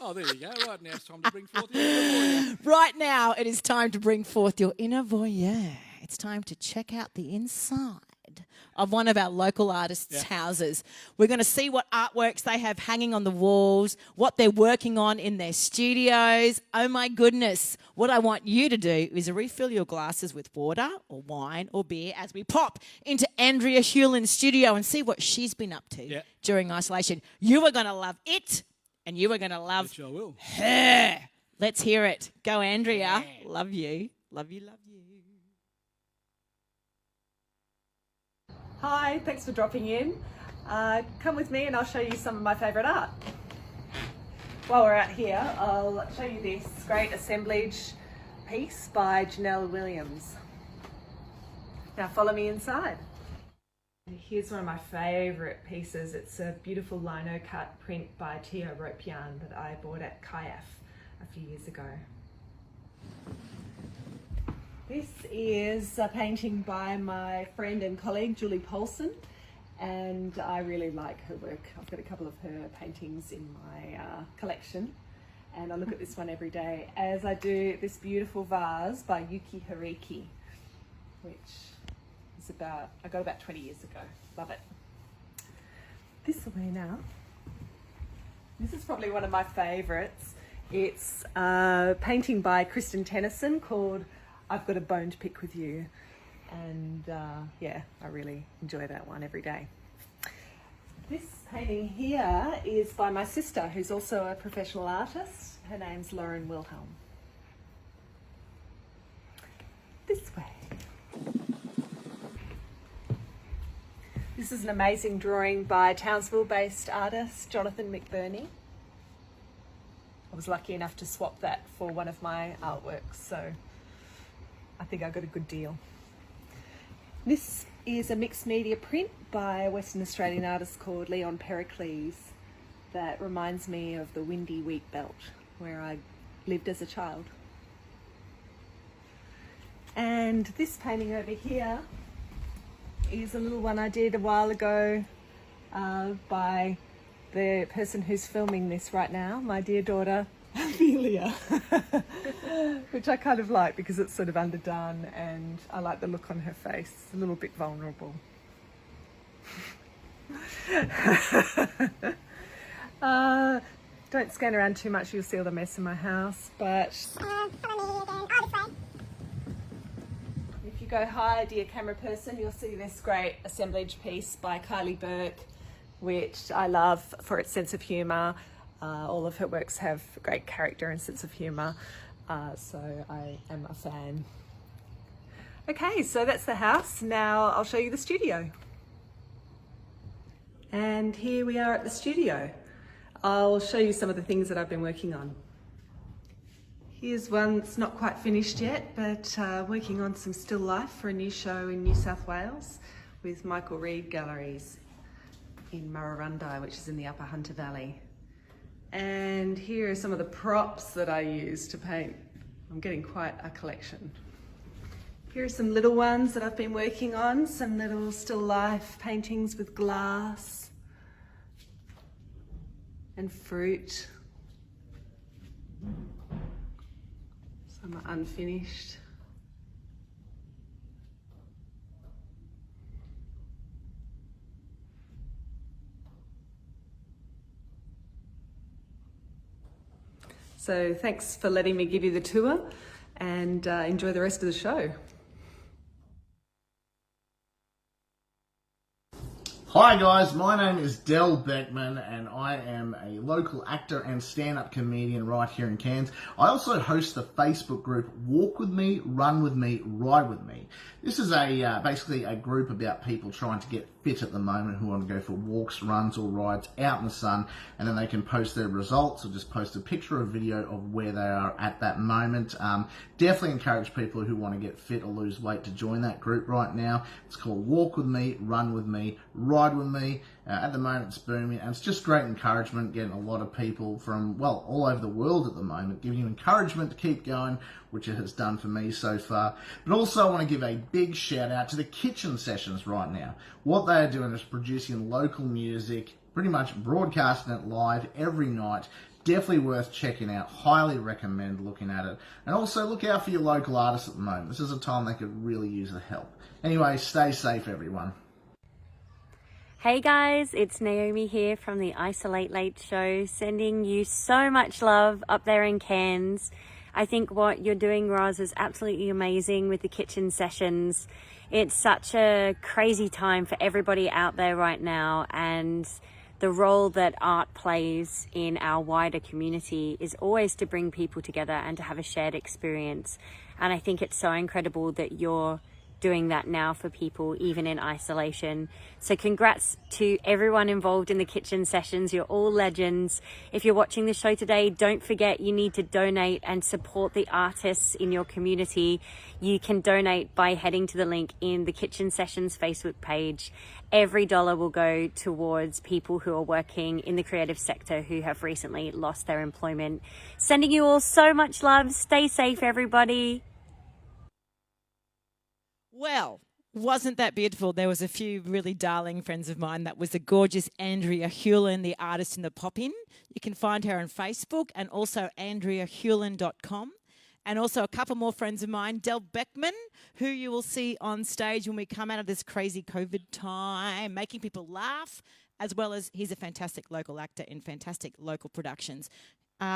Oh, there you go. Right now it's time to bring forth your voyeur. Right now, it is time to bring forth your inner voyeur. It's time to check out the inside of one of our local artists' houses. We're going to see what artworks they have hanging on the walls, what they're working on in their studios. Oh, my goodness. What I want you to do is refill your glasses with water or wine or beer as we pop into Andrea Hewlin's studio and see what she's been up to during isolation. You are going to love it. And you are going to love Which I will. her. Let's hear it. Go, Andrea. Love you. Love you, love you. Hi, thanks for dropping in. Come with me and I'll show you some of my favourite art. While we're out here, I'll show you this great assemblage piece by Janelle Williams. Now follow me inside. Here's one of my favourite pieces. It's a beautiful lino cut print by Tia Rope Yarn that I bought at Kaif a few years ago. This is a painting by my friend and colleague Julie Polson, and I really like her work. I've got a couple of her paintings in my collection, and I look at this one every day, as I do this beautiful vase by Yuki Hariki, which I got about 20 years ago. Love it. This way now. This is probably one of my favourites. It's a painting by Kristen Tennyson called I've Got a Bone to Pick with You. And yeah, I really enjoy that one every day. This painting here is by my sister, who's also a professional artist. Her name's Lauren Wilhelm. This way. This is an amazing drawing by Townsville-based artist Jonathan McBurney. I was lucky enough to swap that for one of my artworks, so I think I got a good deal. This is a mixed media print by a Western Australian artist called Leon Pericles that reminds me of the windy wheat belt where I lived as a child. And this painting over here is a little one I did a while ago by the person who's filming this right now, my dear daughter Amelia, which I kind of like because it's sort of underdone and I like the look on her face, a little bit vulnerable. Don't scan around too much, you'll see all the mess in my house, but if you go higher, dear camera person, you'll see this great assemblage piece by Kylie Burke, which I love for its sense of humour. All of her works have great character and sense of humour, so I am a fan. Okay, so that's the house. Now I'll show you the studio. And here we are at the studio. I'll show you some of the things that I've been working on. Here's one that's not quite finished yet, but working on some still life for a new show in New South Wales with Michael Reid Galleries in Murrurundi, which is in the Upper Hunter Valley. And here are some of the props that I use to paint. I'm getting quite a collection. Here are some little ones that I've been working on, some little still life paintings with glass and fruit. Some are unfinished. So thanks for letting me give you the tour and enjoy the rest of the show. Hi guys, my name is Del Beckman and I am a local actor and stand-up comedian right here in Cairns. I also host the Facebook group Walk With Me, Run With Me, Ride With Me. This is basically a group about people trying to get fit at the moment who want to go for walks, runs or rides out in the sun, and then they can post their results or just post a picture or video of where they are at that moment. Definitely encourage people who want to get fit or lose weight to join that group right now. It's called Walk With Me, Run With Me, Ride With Me. At the moment it's booming and it's just great encouragement, getting a lot of people from, well, all over the world at the moment giving you encouragement to keep going, which it has done for me so far. But also I want to give a big shout out to the kitchen sessions right now. What they are doing is producing local music, pretty much broadcasting it live every night. Definitely worth checking out. Highly recommend looking at it. And also look out for your local artists at the moment. This is a time they could really use the help. Anyway, stay safe everyone. Hey guys, it's Naomi here from the Isolate Late Show, sending you so much love up there in Cairns. I think what you're doing, Roz, is absolutely amazing with the kitchen sessions. It's such a crazy time for everybody out there right now, and the role that art plays in our wider community is always to bring people together and to have a shared experience. And I think it's so incredible that you're doing that now for people even in isolation. So congrats to everyone involved in the kitchen sessions. You're all legends. If you're watching the show today, don't forget you need to donate and support the artists in your community. You can donate by heading to the link in the Kitchen Sessions Facebook page. Every dollar will go towards people who are working in the creative sector who have recently lost their employment. Sending you all so much love. Stay safe, everybody. Well, wasn't that beautiful? There was a few really darling friends of mine. That was the gorgeous Andrea Hewlin, the artist in the pop-in. You can find her on Facebook and also andreahewlin.com. and also a couple more friends of mine, Del Beckman, who you will see on stage when we come out of this crazy COVID time, making people laugh, as well as he's a fantastic local actor in fantastic local productions.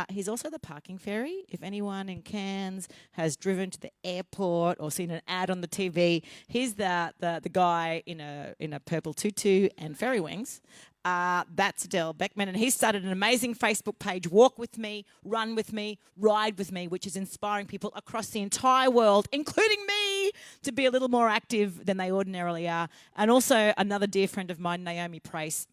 He's also the parking fairy. If anyone in Cairns has driven to the airport or seen an ad on the TV, he's the guy in a purple tutu and fairy wings. That's Del Beckman, and he started an amazing Facebook page, Walk With Me, Run With Me, Ride With Me, which is inspiring people across the entire world, including me, to be a little more active than they ordinarily are. And also another dear friend of mine, Naomi Price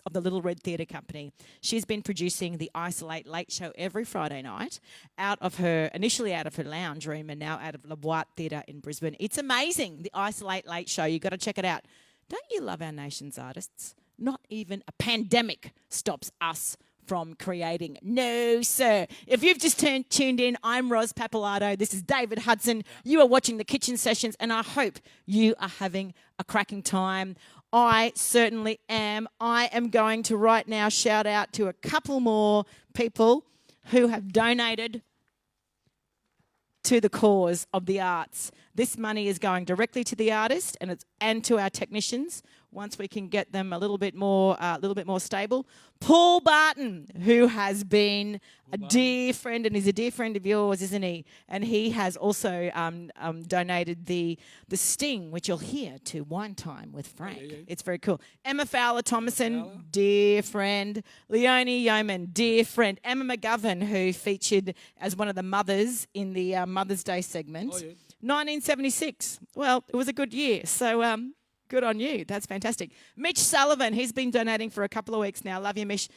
of the Little Red Theatre Company. She's been producing the Isolate Late Show every Friday night, initially out of her lounge room and now out of La Boite Theatre in Brisbane. It's amazing, the Isolate Late Show. You've got to check it out. Don't you love our nation's artists? Not even a pandemic stops us from creating. No, sir. If you've just tuned in, I'm Ros Pappalardo. This is David Hudson. You are watching the Kitchen Sessions, and I hope you are having a cracking time. I certainly am. I am going to right now shout out to a couple more people who have donated to the cause of the arts. This money is going directly to the artist and to our technicians once we can get them a little bit more stable. Paul Barton, who has been dear friend, and is a dear friend of yours, isn't he? And he has also donated the sting, which you'll hear, to Wine Time with Frank. Yeah. It's very cool. Emma Fowler-Thomason, dear friend. Leonie Yeoman, dear friend. Emma McGovern, who featured as one of the mothers in the Mother's Day segment. 1976. Well, it was a good year. So good on you. That's fantastic. Mitch Sullivan, he's been donating for a couple of weeks now. Love you, Mitch.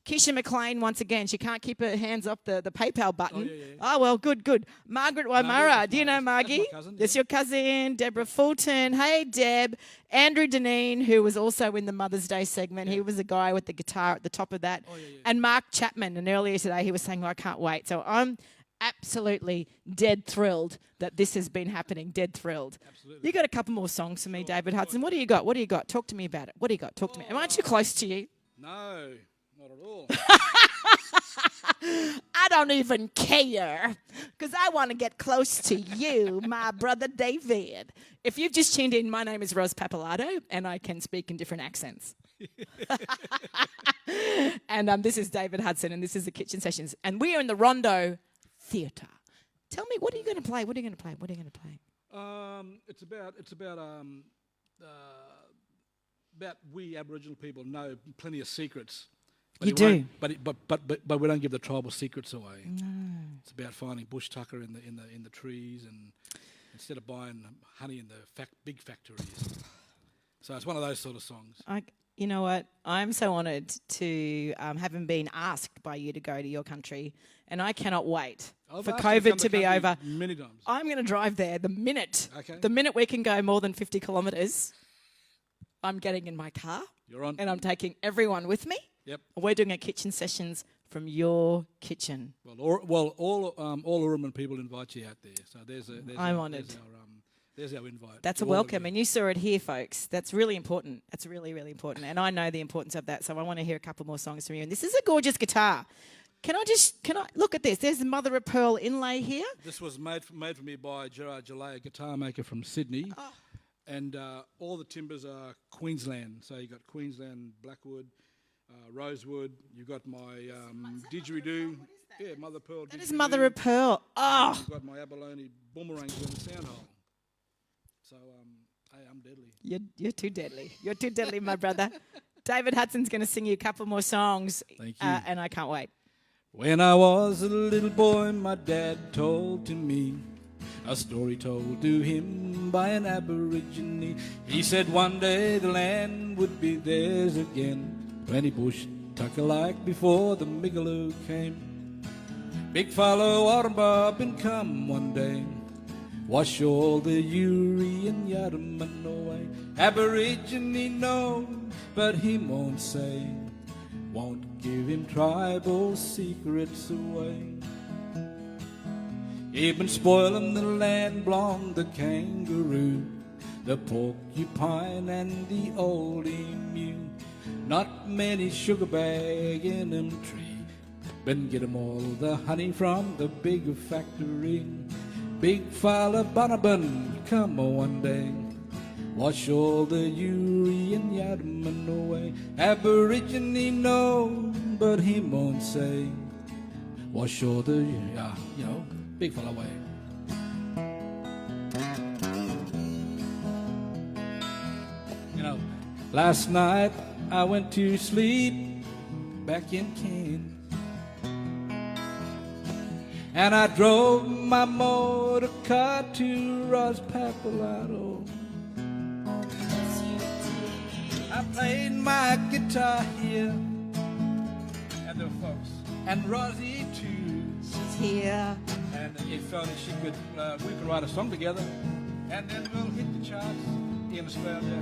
Keisha McLean, once again, she can't keep her hands off the PayPal button. Oh, well, good. Margaret Waimara. Do you know Margie? That's your cousin. Deborah Fulton. Hey, Deb. Andrew Deneen, who was also in the Mother's Day segment. He was the guy with the guitar at the top of that. And Mark Chapman. And earlier today, he was saying, well, I can't wait. So I'm absolutely dead thrilled that this has been happening. Dead thrilled. Absolutely. You got a couple more songs for me, David Hudson. What do you got? Talk to me about it. What do you got? Talk to me. Am I too close to you? No, not at all. I don't even care, because I want to get close to you, my brother David. If you've just tuned in, my name is Ros Pappalardo, and I can speak in different accents. And this is David Hudson, and this is the Kitchen Sessions. And we are in the Rondo Theatre. Tell me, what are you going to play? What are you going to play? It's about we Aboriginal people know plenty of secrets. You do, but we don't give the tribal secrets away. No. It's about finding bush tucker in the trees, and instead of buying honey in the big factories. So it's one of those sort of songs. You know what? I'm so honoured to haven't been asked by you to go to your country, and I cannot wait for COVID to be over. Many times. I'm going to drive there the minute we can go more than 50 kilometres. I'm getting in my car. You're on. And I'm taking everyone with me. Yep. We're doing a Kitchen Sessions from your kitchen. All Uruman people invite you out there. So I'm honoured. There's our invite. That's a welcome, and you saw it here, folks. That's really important. That's really, really important, and I know the importance of that, so I want to hear a couple more songs from you. And this is a gorgeous guitar. Can I look at this? There's the mother of pearl inlay here. This was made for me by Gerard Gillay, a guitar maker from Sydney. Oh. And all the timbers are Queensland. So you got Queensland Blackwood, Rosewood. You got my didgeridoo. Yeah, mother of pearl. That is mother of pearl. Oh. You've got my abalone boomerangs in the sound hole. So, hey, I'm deadly. You're too deadly. You're too deadly, my brother. David Hudson's going to sing you a couple more songs. Thank you. And I can't wait. When I was a little boy, my dad told to me a story told to him by an Aborigine. He said one day the land would be theirs again, plenty bush tucker like before the Migaloo came. Big fellow Autumn come one day, wash all the Yuri and Yaraman away. Aborigine know, but he won't say, won't give him tribal secrets away. Even spoiling the land belonged the kangaroo, the porcupine and the old emu. Not many sugar bag in them tree, Been get 'em all the honey from the big factory. Big fella Bonabin, come on one day. Wash all the Uri and Yadman away. Aborigine know, but he won't say. Wash all the, big fella away. Last night I went to sleep back in Cairns, and I drove my motor car to Ros Papalato. I played my guitar here, and the folks, and Rosie too. She's here. And if only she could, we could write a song together, and then we'll hit the charts in Australia.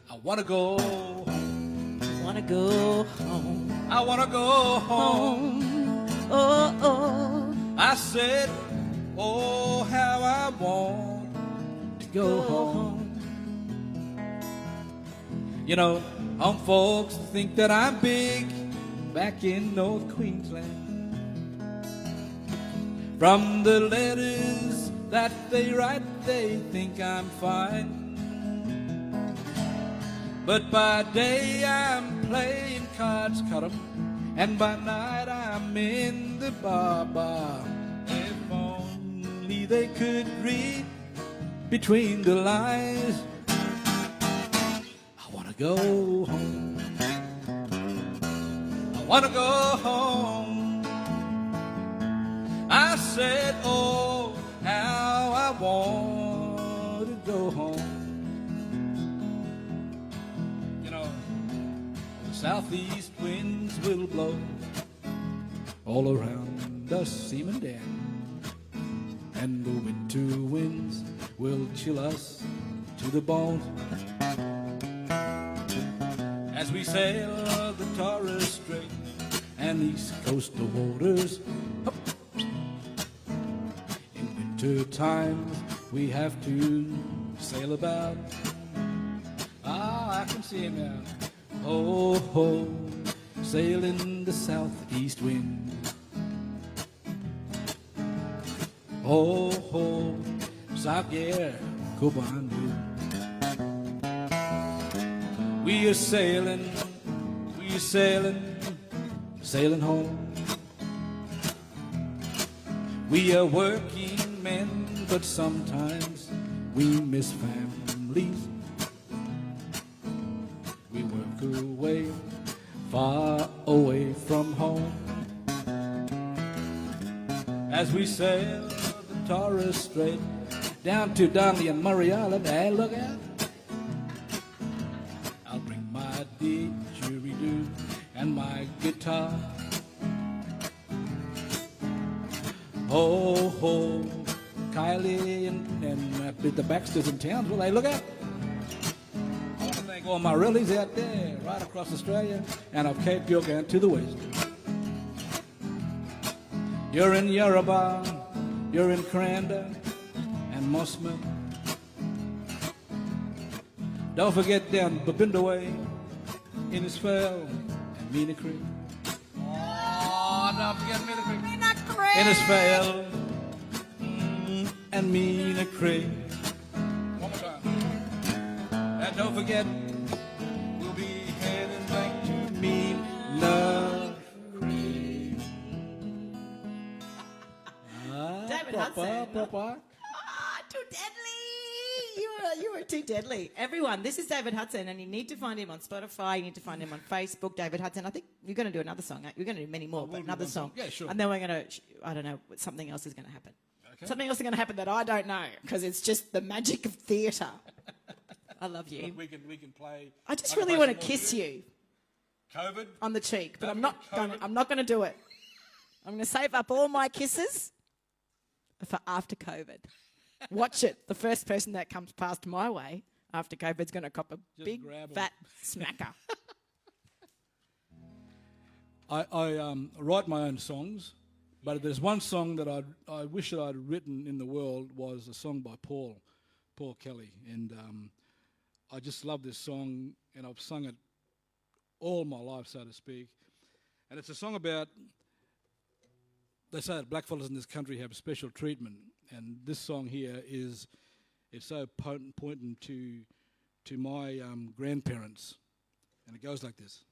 I wanna go home. Wanna go home. I wanna go home. Oh, oh. I said, oh, how I want to go home. Home folks think that I'm big back in North Queensland. From the letters that they write, they think I'm fine. But by day I'm playing cards, cut 'em, and by night I'm in the bar. If only they could read between the lines. I wanna go home. I wanna go home. I said, oh, how I want to go home. Southeast winds will blow all around us, seaman Dan, and the winter winds will chill us to the bone. As we sail the Torres Strait and east coastal waters, in winter times we have to sail about. I can see him now. Oh, ho, sailing the southeast wind. Oh, ho, Zagier, Kubandu. We are sailing, sailing home. We are working men, but sometimes we miss families. Away, far away from home. As we sail the Torres Strait down to Darnley and Murray Island, hey, look out! I'll bring my didgeridoo and my guitar. Ho, ho, Kylie and the Baxters in town, will they look out? All my rellies out there, right across Australia, and of Cape York and to the west. You're in Yarrabah, you're in Cranda and Mossman. Don't forget down Babinda Way, Innisfail and Meena Creek. Oh, don't forget Meena Creek. Meena Creek. Innisfail and Meena Creek. One more time. And don't forget, heading back to Meena Creek. David Hudson. Too deadly. You were too deadly. Everyone, this is David Hudson, and you need to find him on Spotify. You need to find him on Facebook. David Hudson. I think you're going to do another song. You're going to do many more, but another song. Yeah, sure. And then we're going to, I don't know, something else is going to happen. Okay. Something else is going to happen that I don't know, because it's just the magic of theatre. I love you. We can play. I just really want to kiss you. COVID? On the cheek, but I'm not going to do it. I'm going to save up all my kisses for after COVID. Watch it. The first person that comes past my way after COVID's going to cop a big fat smacker. I write my own songs, but there's one song that I wish that I'd written in the world was a song by Paul Kelly, and I just love this song, and I've sung it all my life, so to speak. And it's a song about they say that blackfellas in this country have special treatment, and this song here is so pointing to my grandparents, and it goes like this.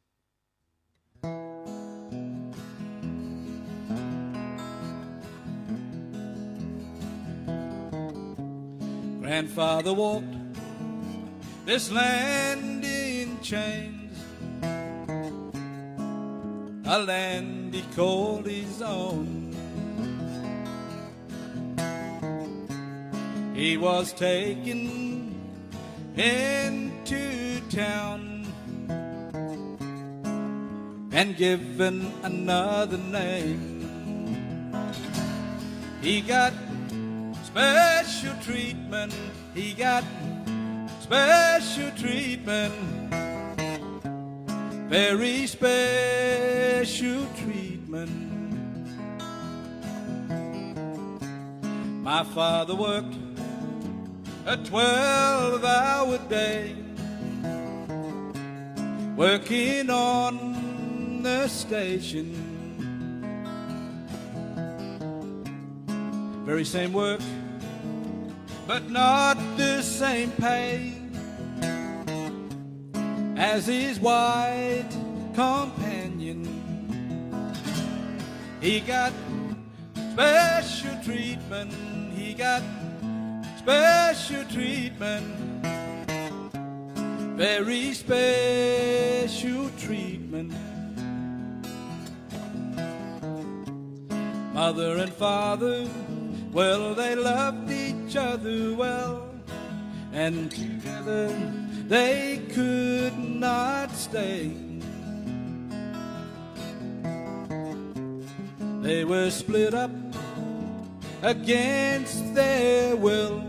Grandfather walked this land in chains, a land he called his own. He was taken into town and given another name. He got special treatment, he got special treatment, very special treatment. My father worked a 12-hour day, working on the station. Very same work, but not the same pay as his white companion. He got special treatment, he got special treatment, very special treatment. Mother and father, well, they loved each other well, and together they could not stay. They were split up against their will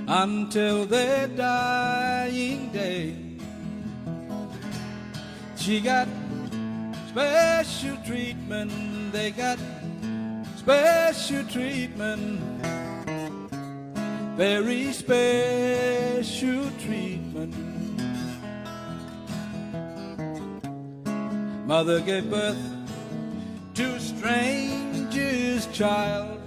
until their dying day. She got special treatment, they got special treatment, very special treatment. Mother gave birth to a stranger's child,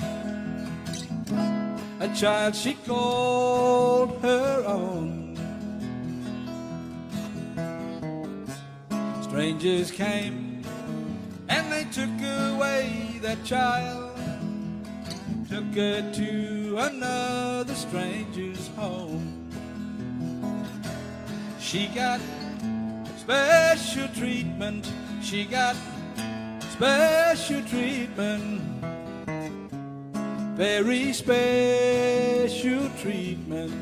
a child she called her own. Strangers came and they took away that child, took her to another stranger's home. She got special treatment, she got special treatment, very special treatment.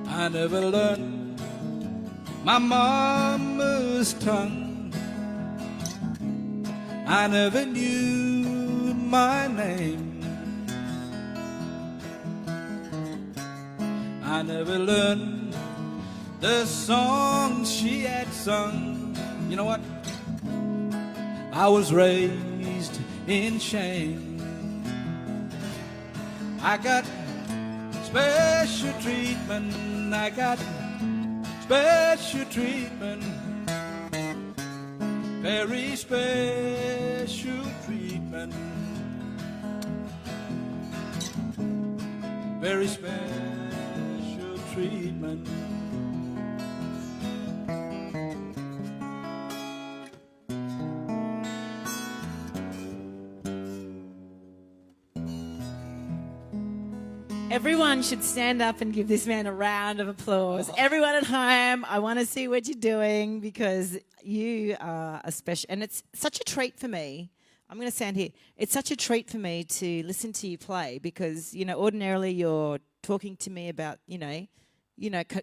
I never learned my mama's tongue, I never knew my name, I never learned the songs she had sung. You know what? I was raised in shame. I got special treatment, I got special treatment, very special treatment, very special treatment. Everyone should stand up and give this man a round of applause. Everyone at home, I want to see what you're doing because you are a special, and it's such a treat for me. I'm going to stand here. It's such a treat for me to listen to you play because, you know, ordinarily you're talking to me about,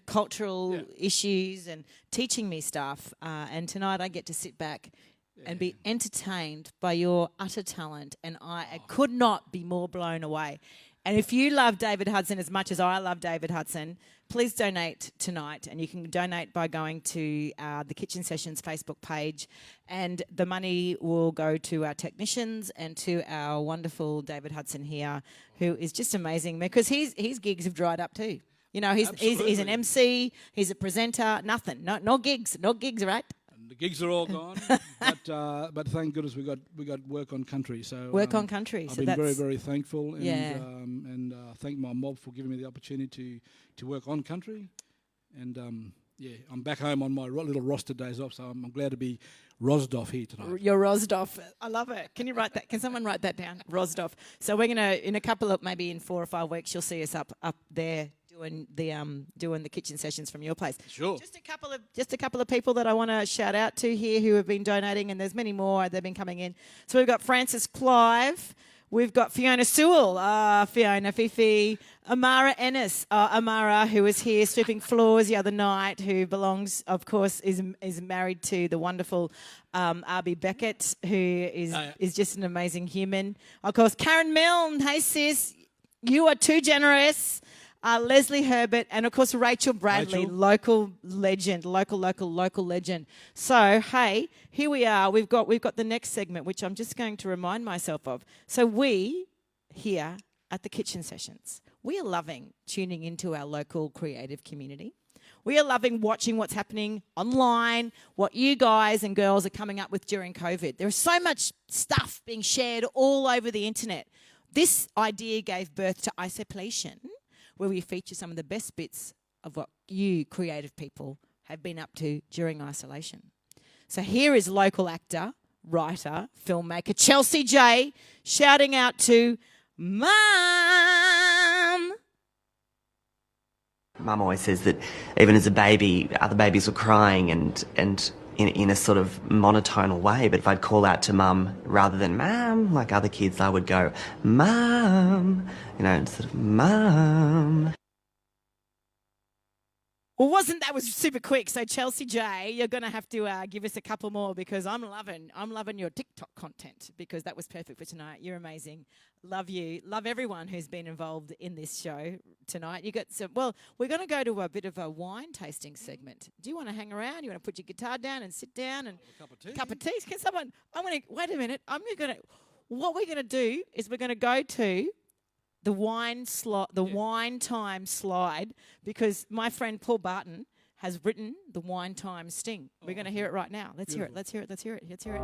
cultural issues and teaching me stuff. And tonight I get to sit back and be entertained by your utter talent, and I could not be more blown away. And if you love David Hudson as much as I love David Hudson, please donate tonight. And you can donate by going to the Kitchen Sessions Facebook page. And the money will go to our technicians and to our wonderful David Hudson here, who is just amazing because his gigs have dried up too. You know, he's an MC, he's a presenter, nothing. No gigs, right? The gigs are all gone, but thank goodness we got work on country. So Work on country. I've So been very, that's very thankful, and Yeah. Thank my mob for giving me the opportunity to work on country, and yeah, I'm back home on my little roster days off, so I'm glad to be Rosdoff here tonight. You're Rosdoff. I love it. Can you write that? Can someone write that down? Rosdoff. So we're gonna, in a couple of, maybe in 4 or 5 weeks, you'll see us up there doing the kitchen sessions from your place. Sure. Just a couple of people that I want to shout out to here who have been donating, and there's many more. They've been coming in. So we've got Francis Clive. We've got Fiona Sewell, Fiona, Fifi, Amara Ennis, Amara, who was here sweeping floors the other night, who belongs, of course, is married to the wonderful R.B. Beckett, who is just an amazing human. Of course, Karen Milne, hey sis, you are too generous. Leslie Herbert, and of course Rachel Bradley, local legend, local legend. So hey, here we are. We've got the next segment, which I'm just going to remind myself of. So we here at the Kitchen Sessions, we are loving tuning into our local creative community. We are loving watching what's happening online, what you guys and girls are coming up with during COVID. There is so much stuff being shared all over the internet. This idea gave birth to Isolation, where we feature some of the best bits of what you creative people have been up to during isolation. So here is local actor, writer, filmmaker Chelsea J shouting out to Mum. Mum always says that even as a baby, other babies were crying and in a sort of monotonal way, but if I'd call out to Mum rather than Mum, like other kids, I would go, Mum, instead of Mum. Well, that was super quick. So Chelsea J, you're going to have to give us a couple more, because I'm loving your TikTok content, because that was perfect for tonight. You're amazing. Love you. Love everyone who's been involved in this show tonight. You got some. Well, we're going to go to a bit of a wine tasting segment. Do you want to hang around? You want to put your guitar down and sit down and a cup of tea? Cup of tea. Can someone? Wait a minute. What we're going to do is we're going to go to the wine time slide, because my friend Paul Barton has written the wine time sting. We're going to hear it right now. Let's hear it. Let's hear it. Let's hear it. Let's hear it.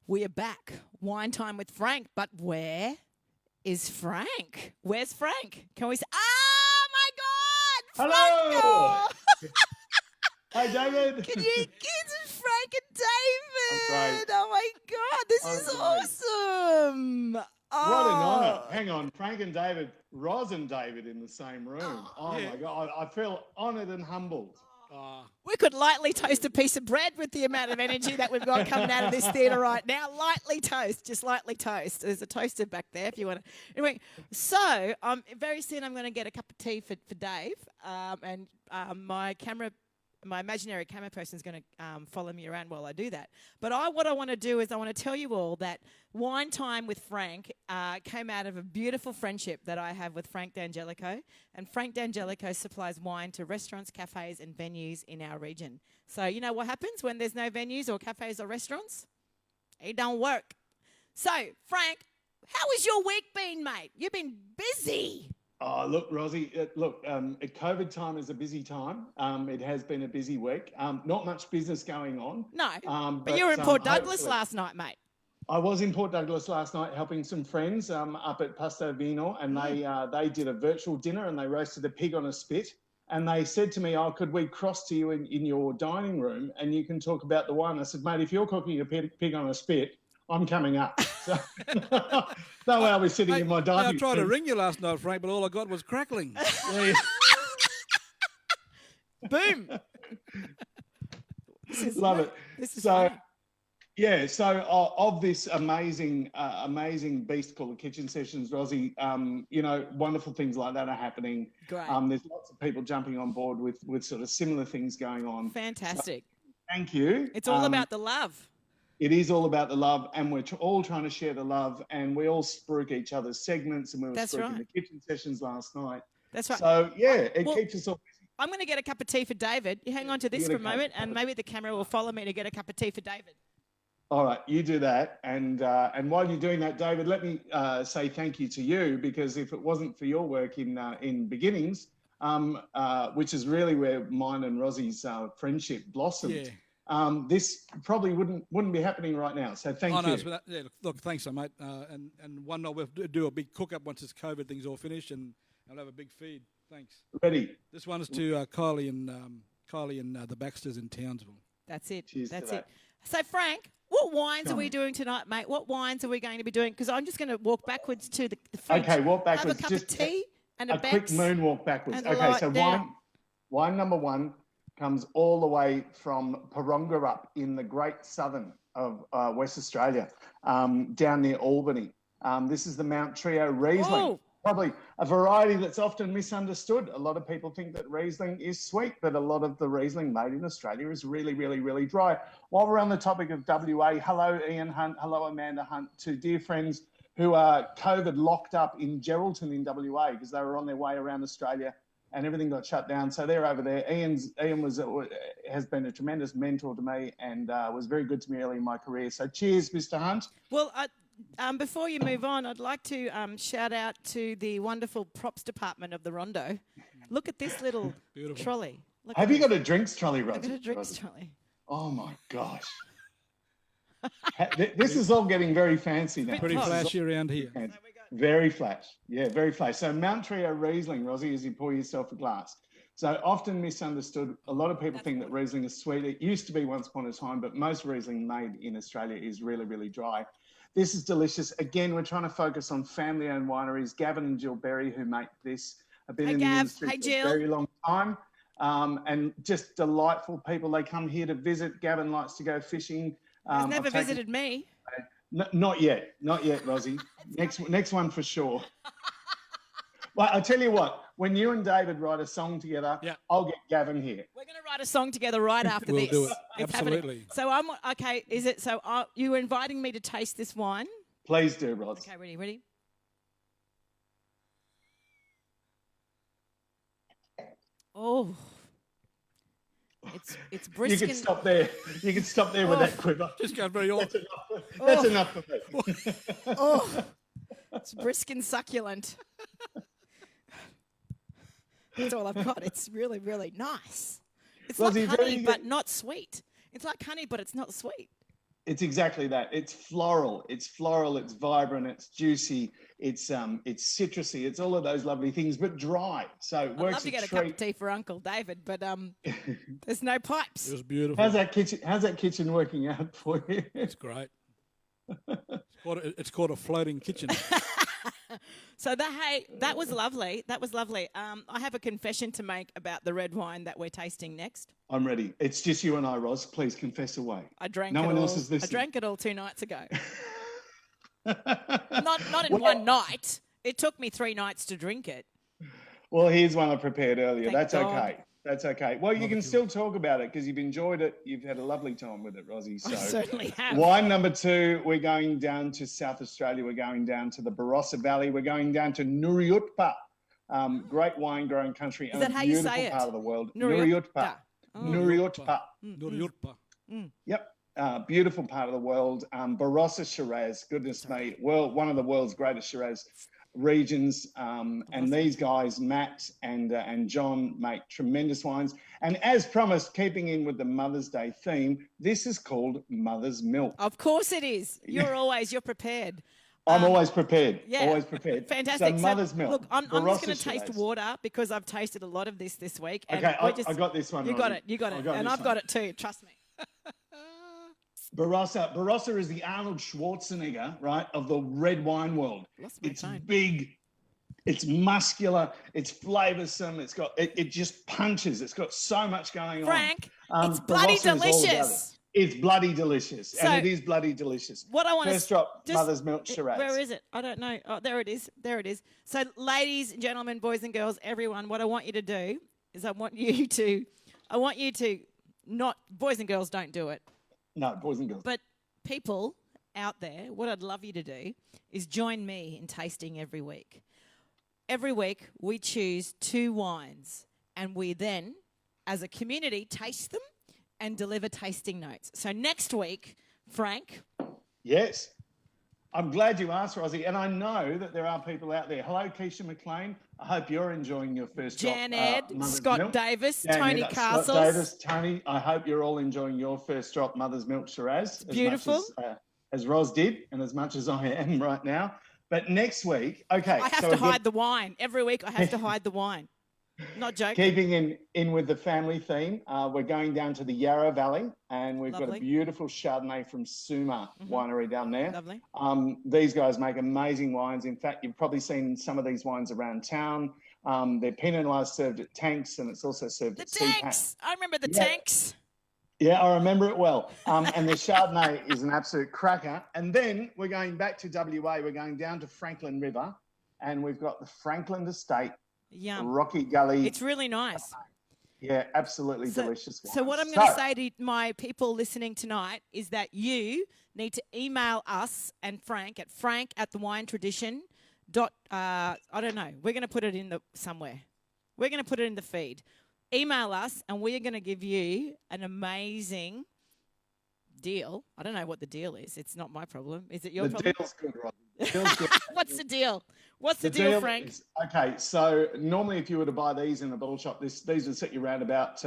We are back. Wine time with Frank, but where is Frank? Where's Frank? Can we say, oh my God! Hello! Franco! Hi, David. Can you get Frank and David? I'm great. Oh my God, this is great. awesome. What an honour. Hang on, Frank and David, Roz and David in the same room. Oh yeah. my God, I feel honoured and humbled. We could lightly toast a piece of bread with the amount of energy that we've got coming out of this theatre right now. Lightly toast, just lightly toast. There's a toaster back there if you want to. Anyway, so very soon I'm going to get a cup of tea for Dave, and my imaginary camera person is going to follow me around while I do that. But what I want to do is I want to tell you all that Wine Time with Frank came out of a beautiful friendship that I have with Frank D'Angelico. And Frank D'Angelico supplies wine to restaurants, cafes and venues in our region. So you know what happens when there's no venues or cafes or restaurants? It don't work. So, Frank, how has your week been, mate? You've been busy. Oh, look, Rosie, COVID time is a busy time. It has been a busy week. Not much business going on. No, but you were in Port Douglas last night, mate. I was in Port Douglas last night helping some friends up at Pasto Vino, and they did a virtual dinner and they roasted a pig on a spit. And they said to me, oh, could we cross to you in your dining room and you can talk about the wine? I said, mate, if you're cooking a pig on a spit, I'm coming up. So no way I'll be sitting in my dining room. I tried to ring you last night, Frank, but all I got was crackling. Boom. Love it. This is so, fun. yeah. So of this amazing beast called the Kitchen Sessions, Rosie, wonderful things like that are happening. Great. There's lots of people jumping on board with sort of similar things going on. Fantastic. So, thank you. It's all about the love. It is all about the love, and we're all trying to share the love, and we all spruik each other's segments, and we were spruiking the Kitchen Sessions last night. That's right. So, yeah, it keeps us all busy. I'm going to get a cup of tea for David. You hang on to this for a moment, and maybe the camera will follow me to get a cup of tea for David. All right, you do that. And while you're doing that, David, let me say thank you to you, because if it wasn't for your work in Beginnings, which is really where mine and Rosie's friendship blossomed, this probably wouldn't be happening right now. So thank you. Yeah, look, thanks, mate. And one night we'll do a big cook-up once this COVID thing's all finished, and I'll have a big feed. Thanks. Ready. This one is to Kylie and the Baxters in Townsville. That's it. Cheers That's to it. So, Frank, what wines are we doing tonight, mate? What wines are we going to be doing? Because I'm just going to walk backwards to the fridge. Okay, walk backwards. Have a cup of tea and a quick moonwalk backwards. and a Okay, light so down. wine number one comes all the way from Parongarup in the Great Southern of West Australia, down near Albany. This is the Mount Trio Riesling. Oh. Probably a variety that's often misunderstood. A lot of people think that Riesling is sweet, but a lot of the Riesling made in Australia is really, really, really dry. While we're on the topic of WA, hello Ian Hunt, hello Amanda Hunt, two dear friends who are COVID locked up in Geraldton in WA because they were on their way around Australia and everything got shut down. So they're over there. Ian has been a tremendous mentor to me and was very good to me early in my career. So cheers, Mr. Hunt. Well, before you move on, I'd like to shout out to the wonderful props department of the Rondo. Look at this little trolley. Look Have at you this. got a drinks trolley, Rosie? Look at a drinks trolley. Oh my gosh. This is all getting very fancy now. Pretty flashy around here. Very flash. Yeah, very flash. So Mount Trio Riesling, Rosie, as you pour yourself a glass. So often misunderstood. A lot of people think that Riesling is sweet. It used to be once upon a time, but most Riesling made in Australia is really, really dry. This is delicious. Again, we're trying to focus on family-owned wineries. Gavin and Jill Berry, who make this, have been in the industry for a very long time. And just delightful people. They come here to visit. Gavin likes to go fishing. He's never visited me. Not yet, Rosie. Next one for sure. Well, I'll tell you what. When you and David write a song together, I'll get Gavin here. We're going to write a song together right after We'll this. do it. It's Absolutely. happening. So okay. Is it so? You inviting me to taste this wine? Please do, Ros. Okay, ready? Oh, it's brisk. You can stop there. You can stop there with that quiver. Just go very off. That's enough for me. Oh, it's brisk and succulent. That's all I've got. It's really, really nice. It's Rosie, like honey, very but good. not sweet. It's like honey, but it's not sweet. It's exactly that. It's floral. It's vibrant. It's juicy. It's citrusy. It's all of those lovely things, but dry. So it I'd works love to a get a treat. cup of tea for Uncle David, but there's no pipes. It was beautiful. How's that kitchen working out for you? It's great. It's called a floating kitchen. So that was lovely. That was lovely. I have a confession to make about the red wine that we're tasting next. I'm ready. It's just you and I, Ros. Please confess away. I drank No it one all. else is listening. I drank it all 2 nights ago. not in one night. It took me 3 nights to drink it. Well, here's one I prepared earlier. Thank That's God. okay. That's okay. Well, you can still talk about it because you've enjoyed it. You've had a lovely time with it, Rosie. So, I certainly have. wine number 2, we're going down to South Australia. We're going down to the Barossa Valley. We're going down to Nuriutpa, great wine growing country. Is and that a how you beautiful say it? part of the world. Nuriutpa. Nuriutpa. Nuriutpa. Yep. Beautiful part of the world. Barossa Shiraz, goodness me, one of the world's greatest Shiraz regions. And these guys, Matt and John, make tremendous wines. And as promised, keeping in with the Mother's Day theme, this is called Mother's Milk. Of course it is. You're prepared. I'm always prepared. Yeah. Always prepared. Fantastic. So Mother's Milk. Look, I'm just Barossa going to taste Shiraz. water because I've tasted a lot of this week. And Okay, we're I got this one. You got Rosie. it. You got I it. got And this I've one. got it too. Trust me. Barossa is the Arnold Schwarzenegger, right, of the red wine world. It's big, it's muscular, it's flavoursome, it just punches. It's got so much going Frank, on. it's bloody Barossa is all about delicious. It's bloody delicious, So, and it is bloody delicious. What I want First drop, Mother's Milk Shiraz. Where is it? I don't know. Oh, there it is. There it is. So, ladies and gentlemen, boys and girls, everyone, what I want you to do is I want you to not, boys and girls don't do it. No, boys and girls. But people out there, what I'd love you to do is join me in tasting every week. Every week we choose 2 wines and we then, as a community, taste them and deliver tasting notes. So next week, Frank. Yes. I'm glad you asked, Rosie, and I know that there are people out there. Hello, Keisha McLean. I hope you're enjoying your first Jan drop. Ed, Mother's Scott Milk. Davis, Jan Tony Ed, Castles. Scott Davis, Tony. I hope you're all enjoying your first drop, Mother's Milk Shiraz. Beautiful. As much as Ros did, and as much as I am right now. But next week, okay. I have to hide the wine. Every week I have to hide the wine. Not joking. Keeping in with the family theme, we're going down to the Yarra Valley, and we've got a beautiful Chardonnay from Suma Winery down there. Lovely. These guys make amazing wines. In fact, you've probably seen some of these wines around town. Their Pinot Noir is served at tanks, and it's also served at CPAC. Tanks! I remember the tanks. Yeah, I remember it well. And the Chardonnay is an absolute cracker. And then we're going back to WA. We're going down to Franklin River, and we've got the Franklin Estate. Yum. Rocky Gully. It's really nice. Yeah, absolutely delicious. So what I'm going to say to my people listening tonight is that you need to email us and Frank at thewinetradition. I don't know. We're going to put it in somewhere. We're going to put it in the feed. Email us, and we are going to give you an amazing deal. I don't know what the deal is. It's not my problem. Is it your problem? The deal's good, Rob. Deal's good. What's the deal? What's the deal, Frank? Okay, so normally if you were to buy these in the bottle shop, these would set you around about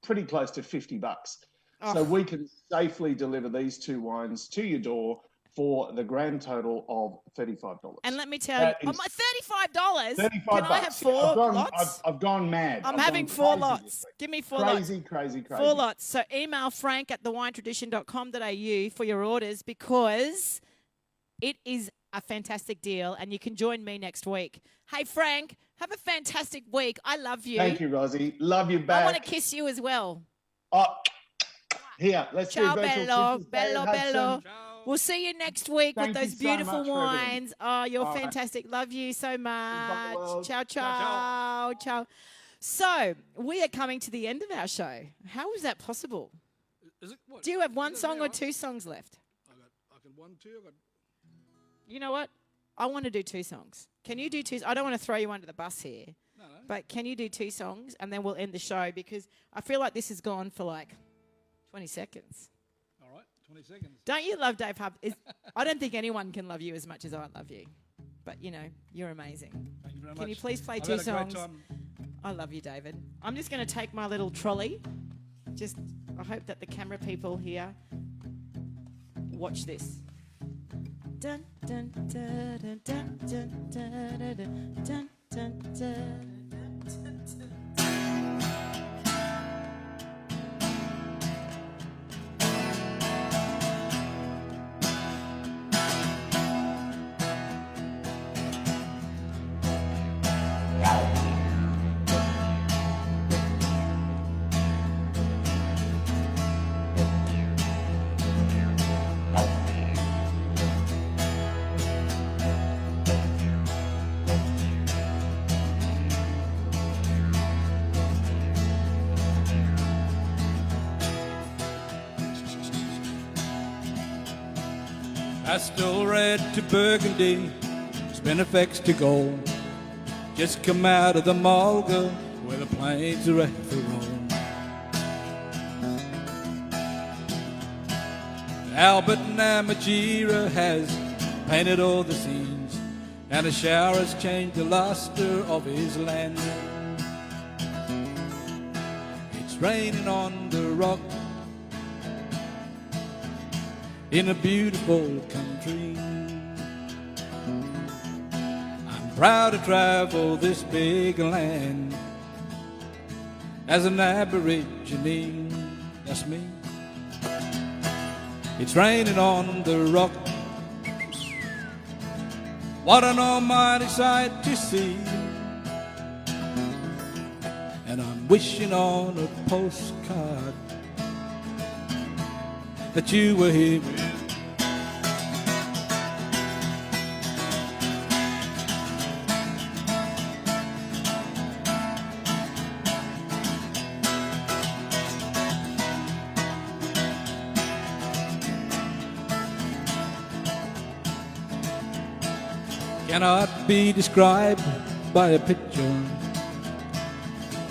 pretty close to $50. Oh. So we can safely deliver these two wines to your door for the grand total of $35. And let me tell you, my $35. Can I have four lots? I've gone mad. I'm having 4 lots. Give me 4 lots. Crazy. 4 lots. So email frank at thewinetradition.com.au for your orders, because it is a fantastic deal, and you can join me next week. Hey, Frank, have a fantastic week. I love you. Thank you, Rosie. Love you back. I want to kiss you as well. Oh, here, let's Ciao, do virtual bello, kisses, bello, Hudson. bello. We'll see you next week Thank with you those so beautiful much for everything. wines. Oh, you're All right. fantastic. Love you so much. world. Ciao, ciao, ciao. So we are coming to the end of our show. How is that possible? Is it what? Do you have one song or 2 songs left? I can 1, 2. You know what? I want to do 2 songs. Can you do 2? I don't want to throw you under the bus here. No. But can you do 2 songs, and then we'll end the show, because I feel like this has gone for like 20 seconds. All right, 20 seconds. Don't you love Dave Hub? I don't think anyone can love you as much as I love you. But, you know, you're amazing. Thank you very much. Can you please play I've 2 had a great songs? time. I love you, David. I'm just going to take my little trolley. I hope that the camera people here watch this. Dun, dun, dun, dun, dun, dun, dun, dun, dun, dun, dun. Pastel red to burgundy, spinifex to gold. Just come out of the Mulga where the plains are at the roll. Albert Namatjira has painted all the scenes, and a shower has changed the luster of his land. It's raining on the rock in a beautiful country. I'm proud to travel this big land as an Aborigine. That's me. It's raining on the rock. What an almighty sight to see. And I'm wishing on a postcard that you were here. Cannot be described by a picture.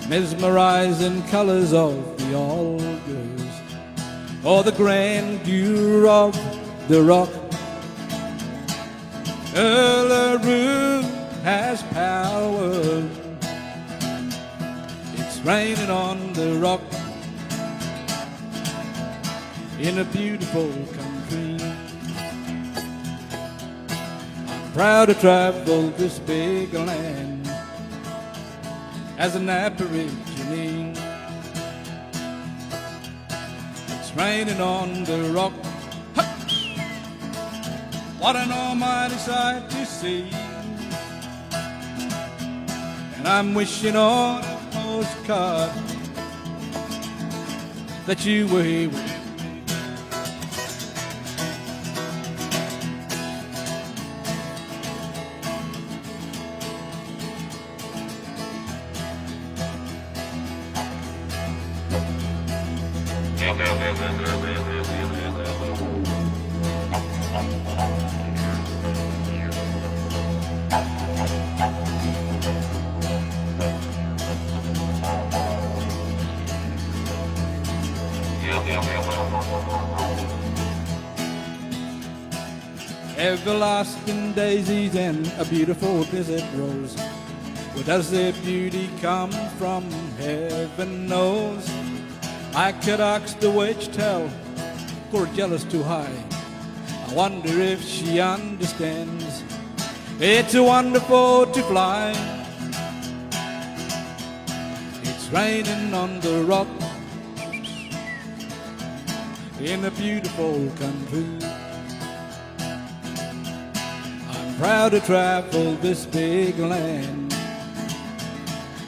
mesmerizing colors of the alders, or the grandeur of the rock. Uluru has power. It's raining on the rock in a beautiful country. I'm proud to travel this big land as an Aborigine. It's raining on the rock. What an almighty sight to see. And I'm wishing on a postcard that you were here with me. Everlasting daisies and a beautiful desert rose. Where does their beauty come from? Heaven knows. I could ask the wedge-tail, poor jealous too high. I wonder if she understands. It's wonderful to fly. It's raining on the rock in a beautiful country. I'm proud to travel this big land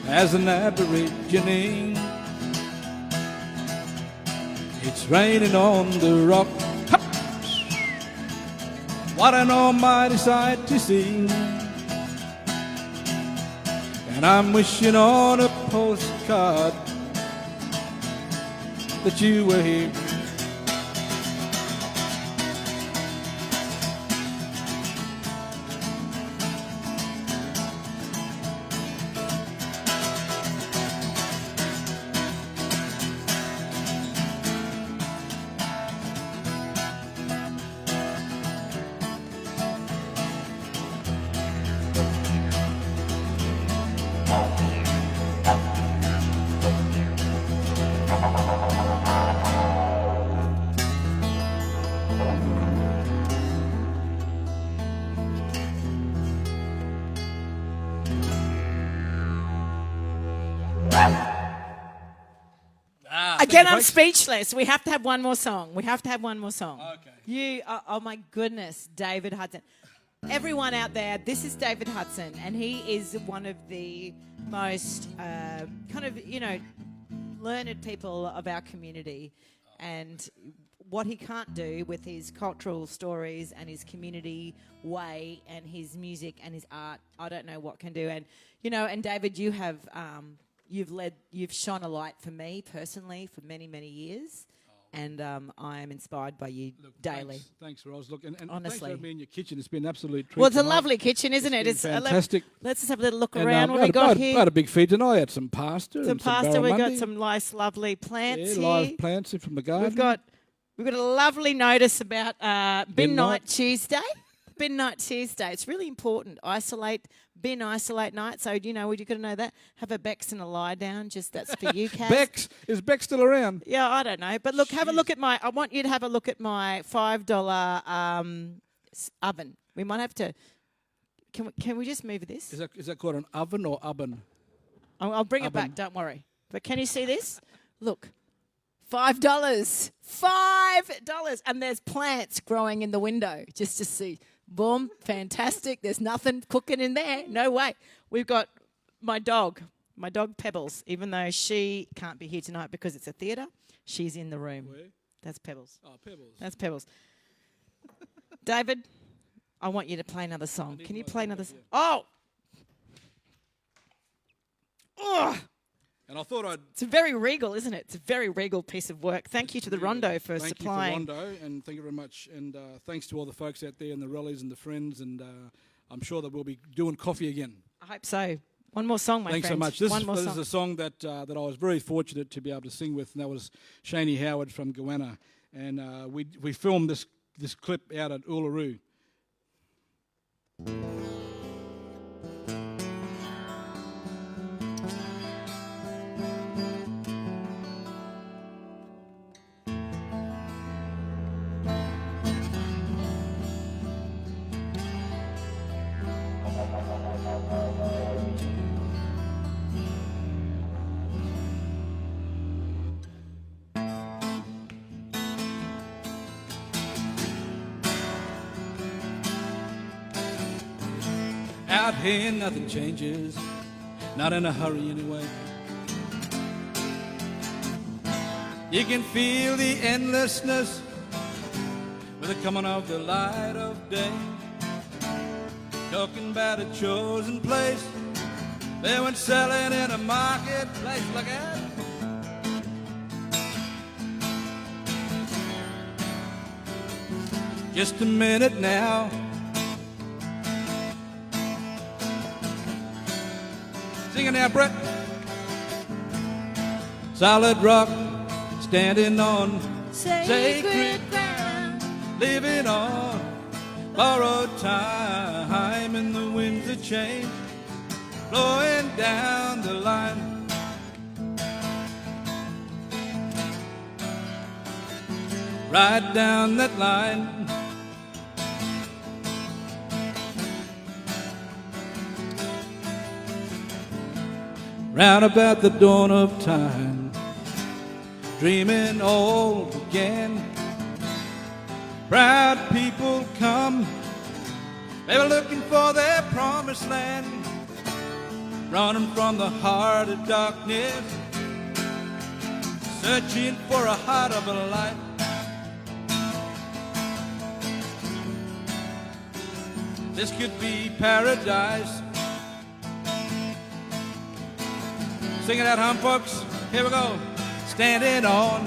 as an Aborigine. It's raining on the rock. What an almighty sight to see. And I'm wishing on a postcard that you were here. Again, I'm speechless. We have to have one more song. We have to have one more song. Okay. Oh my goodness, David Hudson. Everyone out there, this is David Hudson, and he is one of the most learned people of our community. And what he can't do with his cultural stories and his community way and his music and his art, I don't know what can do. And and David, you have you've shone a light for me personally for many, many years. And I am inspired by you daily. Thanks, Roz. Look, and honestly, thanks for having me in your kitchen. It's been an absolute treat. Well, it's a tonight. lovely kitchen, isn't it? It's fantastic. Let's just have a little look around. What we I got here? I had a big feed tonight. I had some pasta. Some pasta. We got some nice, lovely plants here. Live plants from the garden. We've got a lovely notice about Bin Night Tuesday. Bin Night Tuesday. It's really important. Bin isolate night. So you've got to know that. Have a Bex and a lie down. Just that's for you, Kaz. Bex is Bex still around? Yeah, I don't know. But look, have a look at I want you to have a look at my $5 oven. We might have to. Can we just move this? Is that called an oven or oven? I'll bring it back. Don't worry. But can you see this? Look. $5. $5. And there's plants growing in the window just to see. Boom. Fantastic. There's nothing cooking in there. No way. We've got my dog Pebbles, even though she can't be here tonight because it's a theatre, she's in the room. Where? That's Pebbles. Oh, Pebbles. That's Pebbles. David, I want you to play another song. Can you play another song? Oh! Ugh! And I thought It's very regal, isn't it? It's a very regal piece of work. Thank you to the Rondo for supplying. Thank you for Rondo, and thank you very much. And thanks to all the folks out there and the rallies and the friends. And I'm sure that we'll be doing coffee again. I hope so. One more song, my Thanks friend. so much. This One more is song. a song that I was very fortunate to be able to sing with, and that was Shaney Howard from Goanna. And we filmed this clip out at Uluru. Out here nothing changes, not in a hurry anyway. You can feel the endlessness with the coming of the light of day. Talking about a chosen place, they went selling in a marketplace. Look at it. Just a minute now. Sing it now, Brett. Solid rock, standing on sacred ground, living on borrowed time, and the winds of change blowing down the line. Right down that line. Round about the dawn of time, dreaming all again. Proud people come, they were looking for their promised land, running from the heart of darkness, searching for a heart of a light. This could be paradise. Sing it out, home, folks. Here we go. Standing on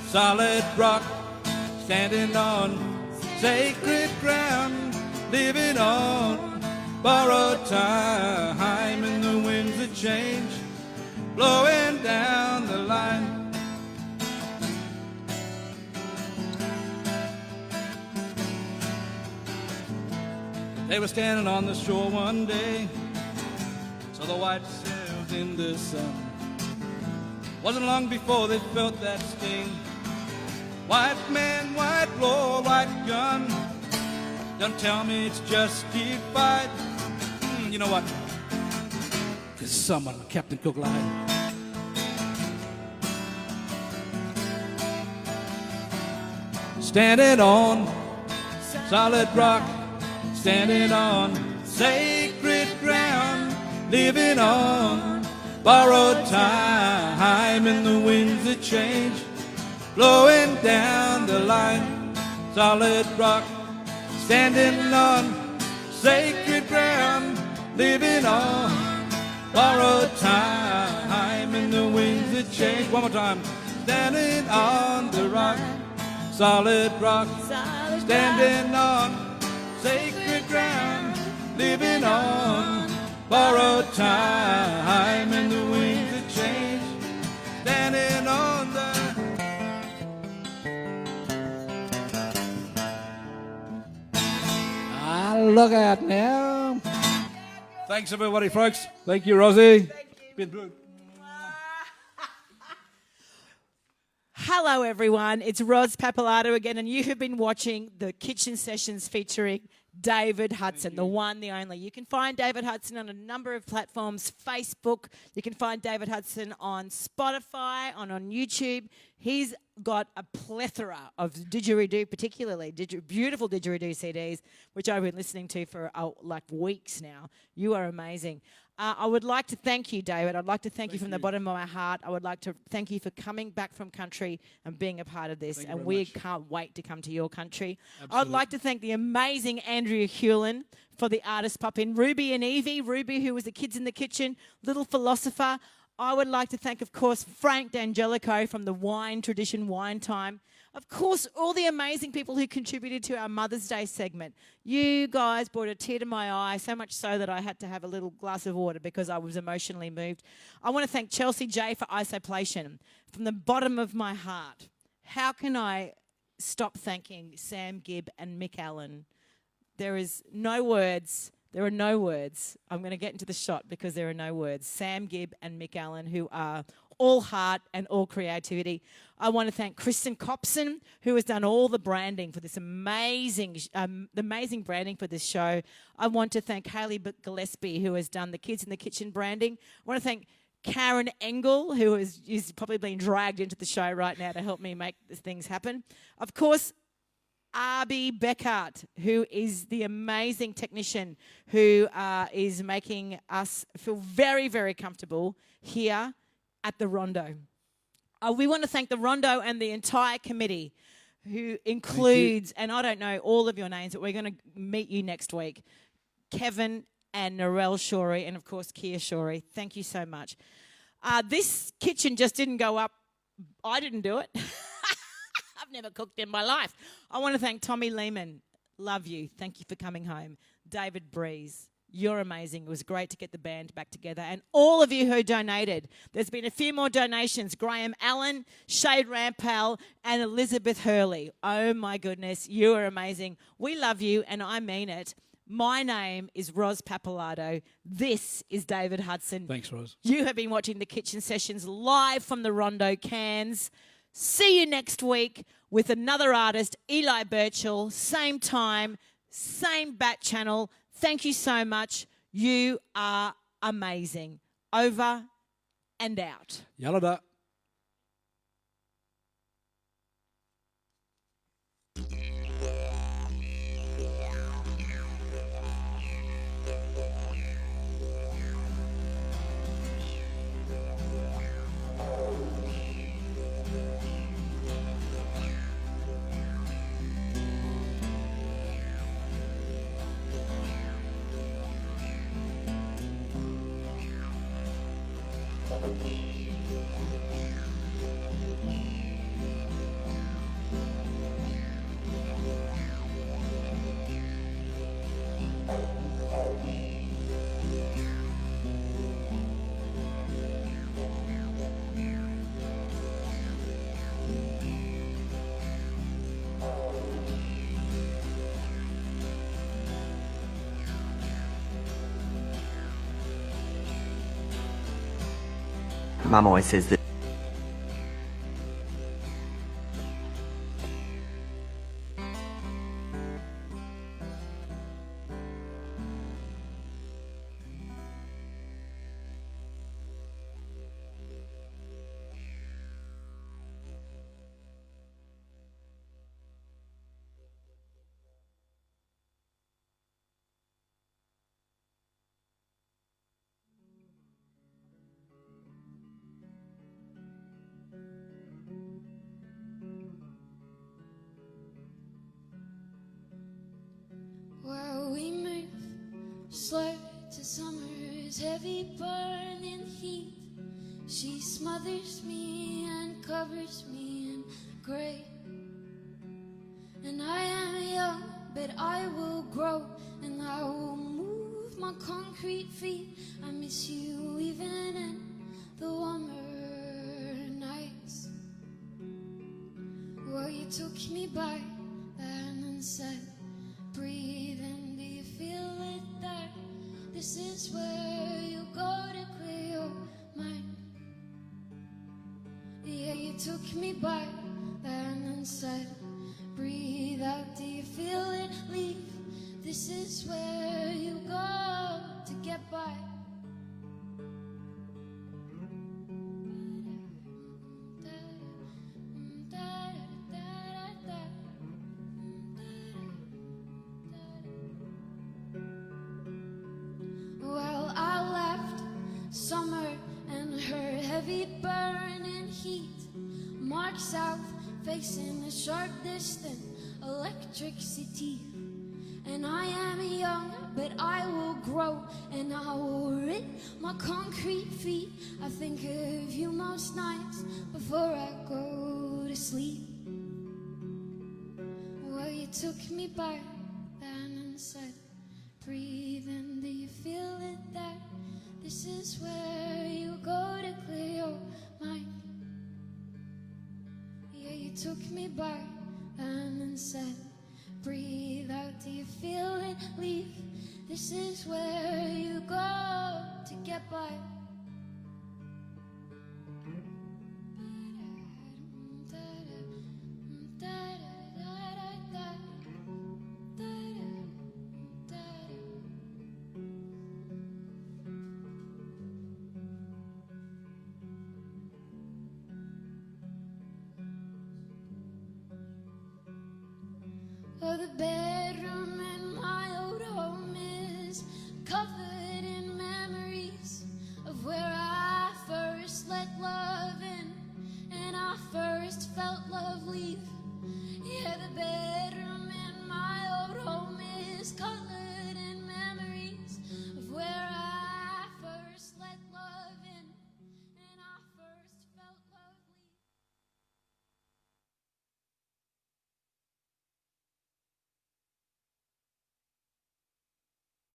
solid rock, standing on sacred ground, living on borrowed time, and the winds of change blowing down the line. They were standing on the shore one day, saw the white sails in the sun. Wasn't long before they felt that sting. White man, white law, white gun. Don't tell me it's justified. You know what? 'Cause someone, Captain Cook lied. Standing on solid rock, standing on sacred ground, living on borrowed time, and the winds of change blowing down the line. Solid rock, standing on sacred ground, living on borrowed time, and the winds of change. One more time. Standing on the rock, solid rock, standing on sacred ground, living on borrowed time, and the winds of change, standing on the... Look out now. Thanks, everybody, folks. Thank you, Rosie. Been good. Hello, everyone. It's Ros Papalato again, and you have been watching the Kitchen Sessions featuring David Hudson, the one, the only. You can find David Hudson on a number of platforms, Facebook. You can find David Hudson on Spotify, on YouTube. He's got a plethora of didgeridoo, particularly beautiful didgeridoo CDs, which I've been listening to for like weeks now. You are amazing. I would like to thank you, David. I'd like to thank you from the bottom of my heart. I would like to thank you for coming back from country and being a part of this. And we can't wait to come to your country. Absolutely. I'd like to thank the amazing Andrea Hewlin for the artist pop in. Ruby and Evie. Ruby, who was the Kids in the Kitchen, Little Philosopher. I would like to thank, of course, Frank D'Angelico from the Wine Tradition Wine Time. Of course, all the amazing people who contributed to our Mother's Day segment. You guys brought a tear to my eye, so much so that I had to have a little glass of water because I was emotionally moved. I want to thank Chelsea J for Isoplation from the bottom of my heart. How can I stop thanking Sam Gibb and Mick Allen? There is no words. There are no words. I'm going to get into the shot because there are no words. Sam Gibb and Mick Allen, who are all heart and all creativity. I want to thank Kristen Copson, who has done all the branding for this amazing branding for this show. I want to thank Hayley Gillespie, who has done the Kids in the Kitchen branding. I want to thank Karen Engel, who is probably being dragged into the show right now to help me make things happen. Of course, Arby Beckart, who is the amazing technician who is making us feel very, very comfortable here at the Rondo. We want to thank the Rondo and the entire committee, who includes, and I don't know all of your names, but we're going to meet you next week, Kevin and Narelle Shorey, and of course Kia Shorey. Thank you so much. This kitchen just didn't go up. I didn't do it. I've never cooked in my life. I want to thank Tommy Lehman. Love you. Thank you for coming home. David Breeze, you're amazing. It was great to get the band back together. And all of you who donated. There's been a few more donations. Graham Allen, Shade Rampal, and Elizabeth Hurley. Oh, my goodness. You are amazing. We love you, and I mean it. My name is Ros Pappalardo. This is David Hudson. Thanks, Ros. You have been watching the Kitchen Sessions live from the Rondo Cairns. See you next week with another artist, Eli Birchall. Same time, same bat channel. Thank you so much. You are amazing. Over and out. Yalada. Mum always says that While we move slow to summer's heavy burning heat, she smothers me and covers me in grey. And I am young, but I will grow, and I will move my concrete feet. I miss you even in the warmer nights. Well, you took me by the hand and said, breathe in, do you feel it there? This is where you go to clear your mind. Yeah, you took me by the hand and said, breathe out, do you feel it leave? This is where you go to get by. Well, I left summer and her heavy burning heat, march south facing a sharp distant electric city. And I am young, but I will grow, and I will rid my concrete feet. I think of you most nights before I go to sleep. Well, you took me by then and said, breathe in, do you feel it there? This is where you go to clear your mind. Yeah, you took me by then and said, breathe out, do you feel it leave? This is where you go to get by. Oh, the bed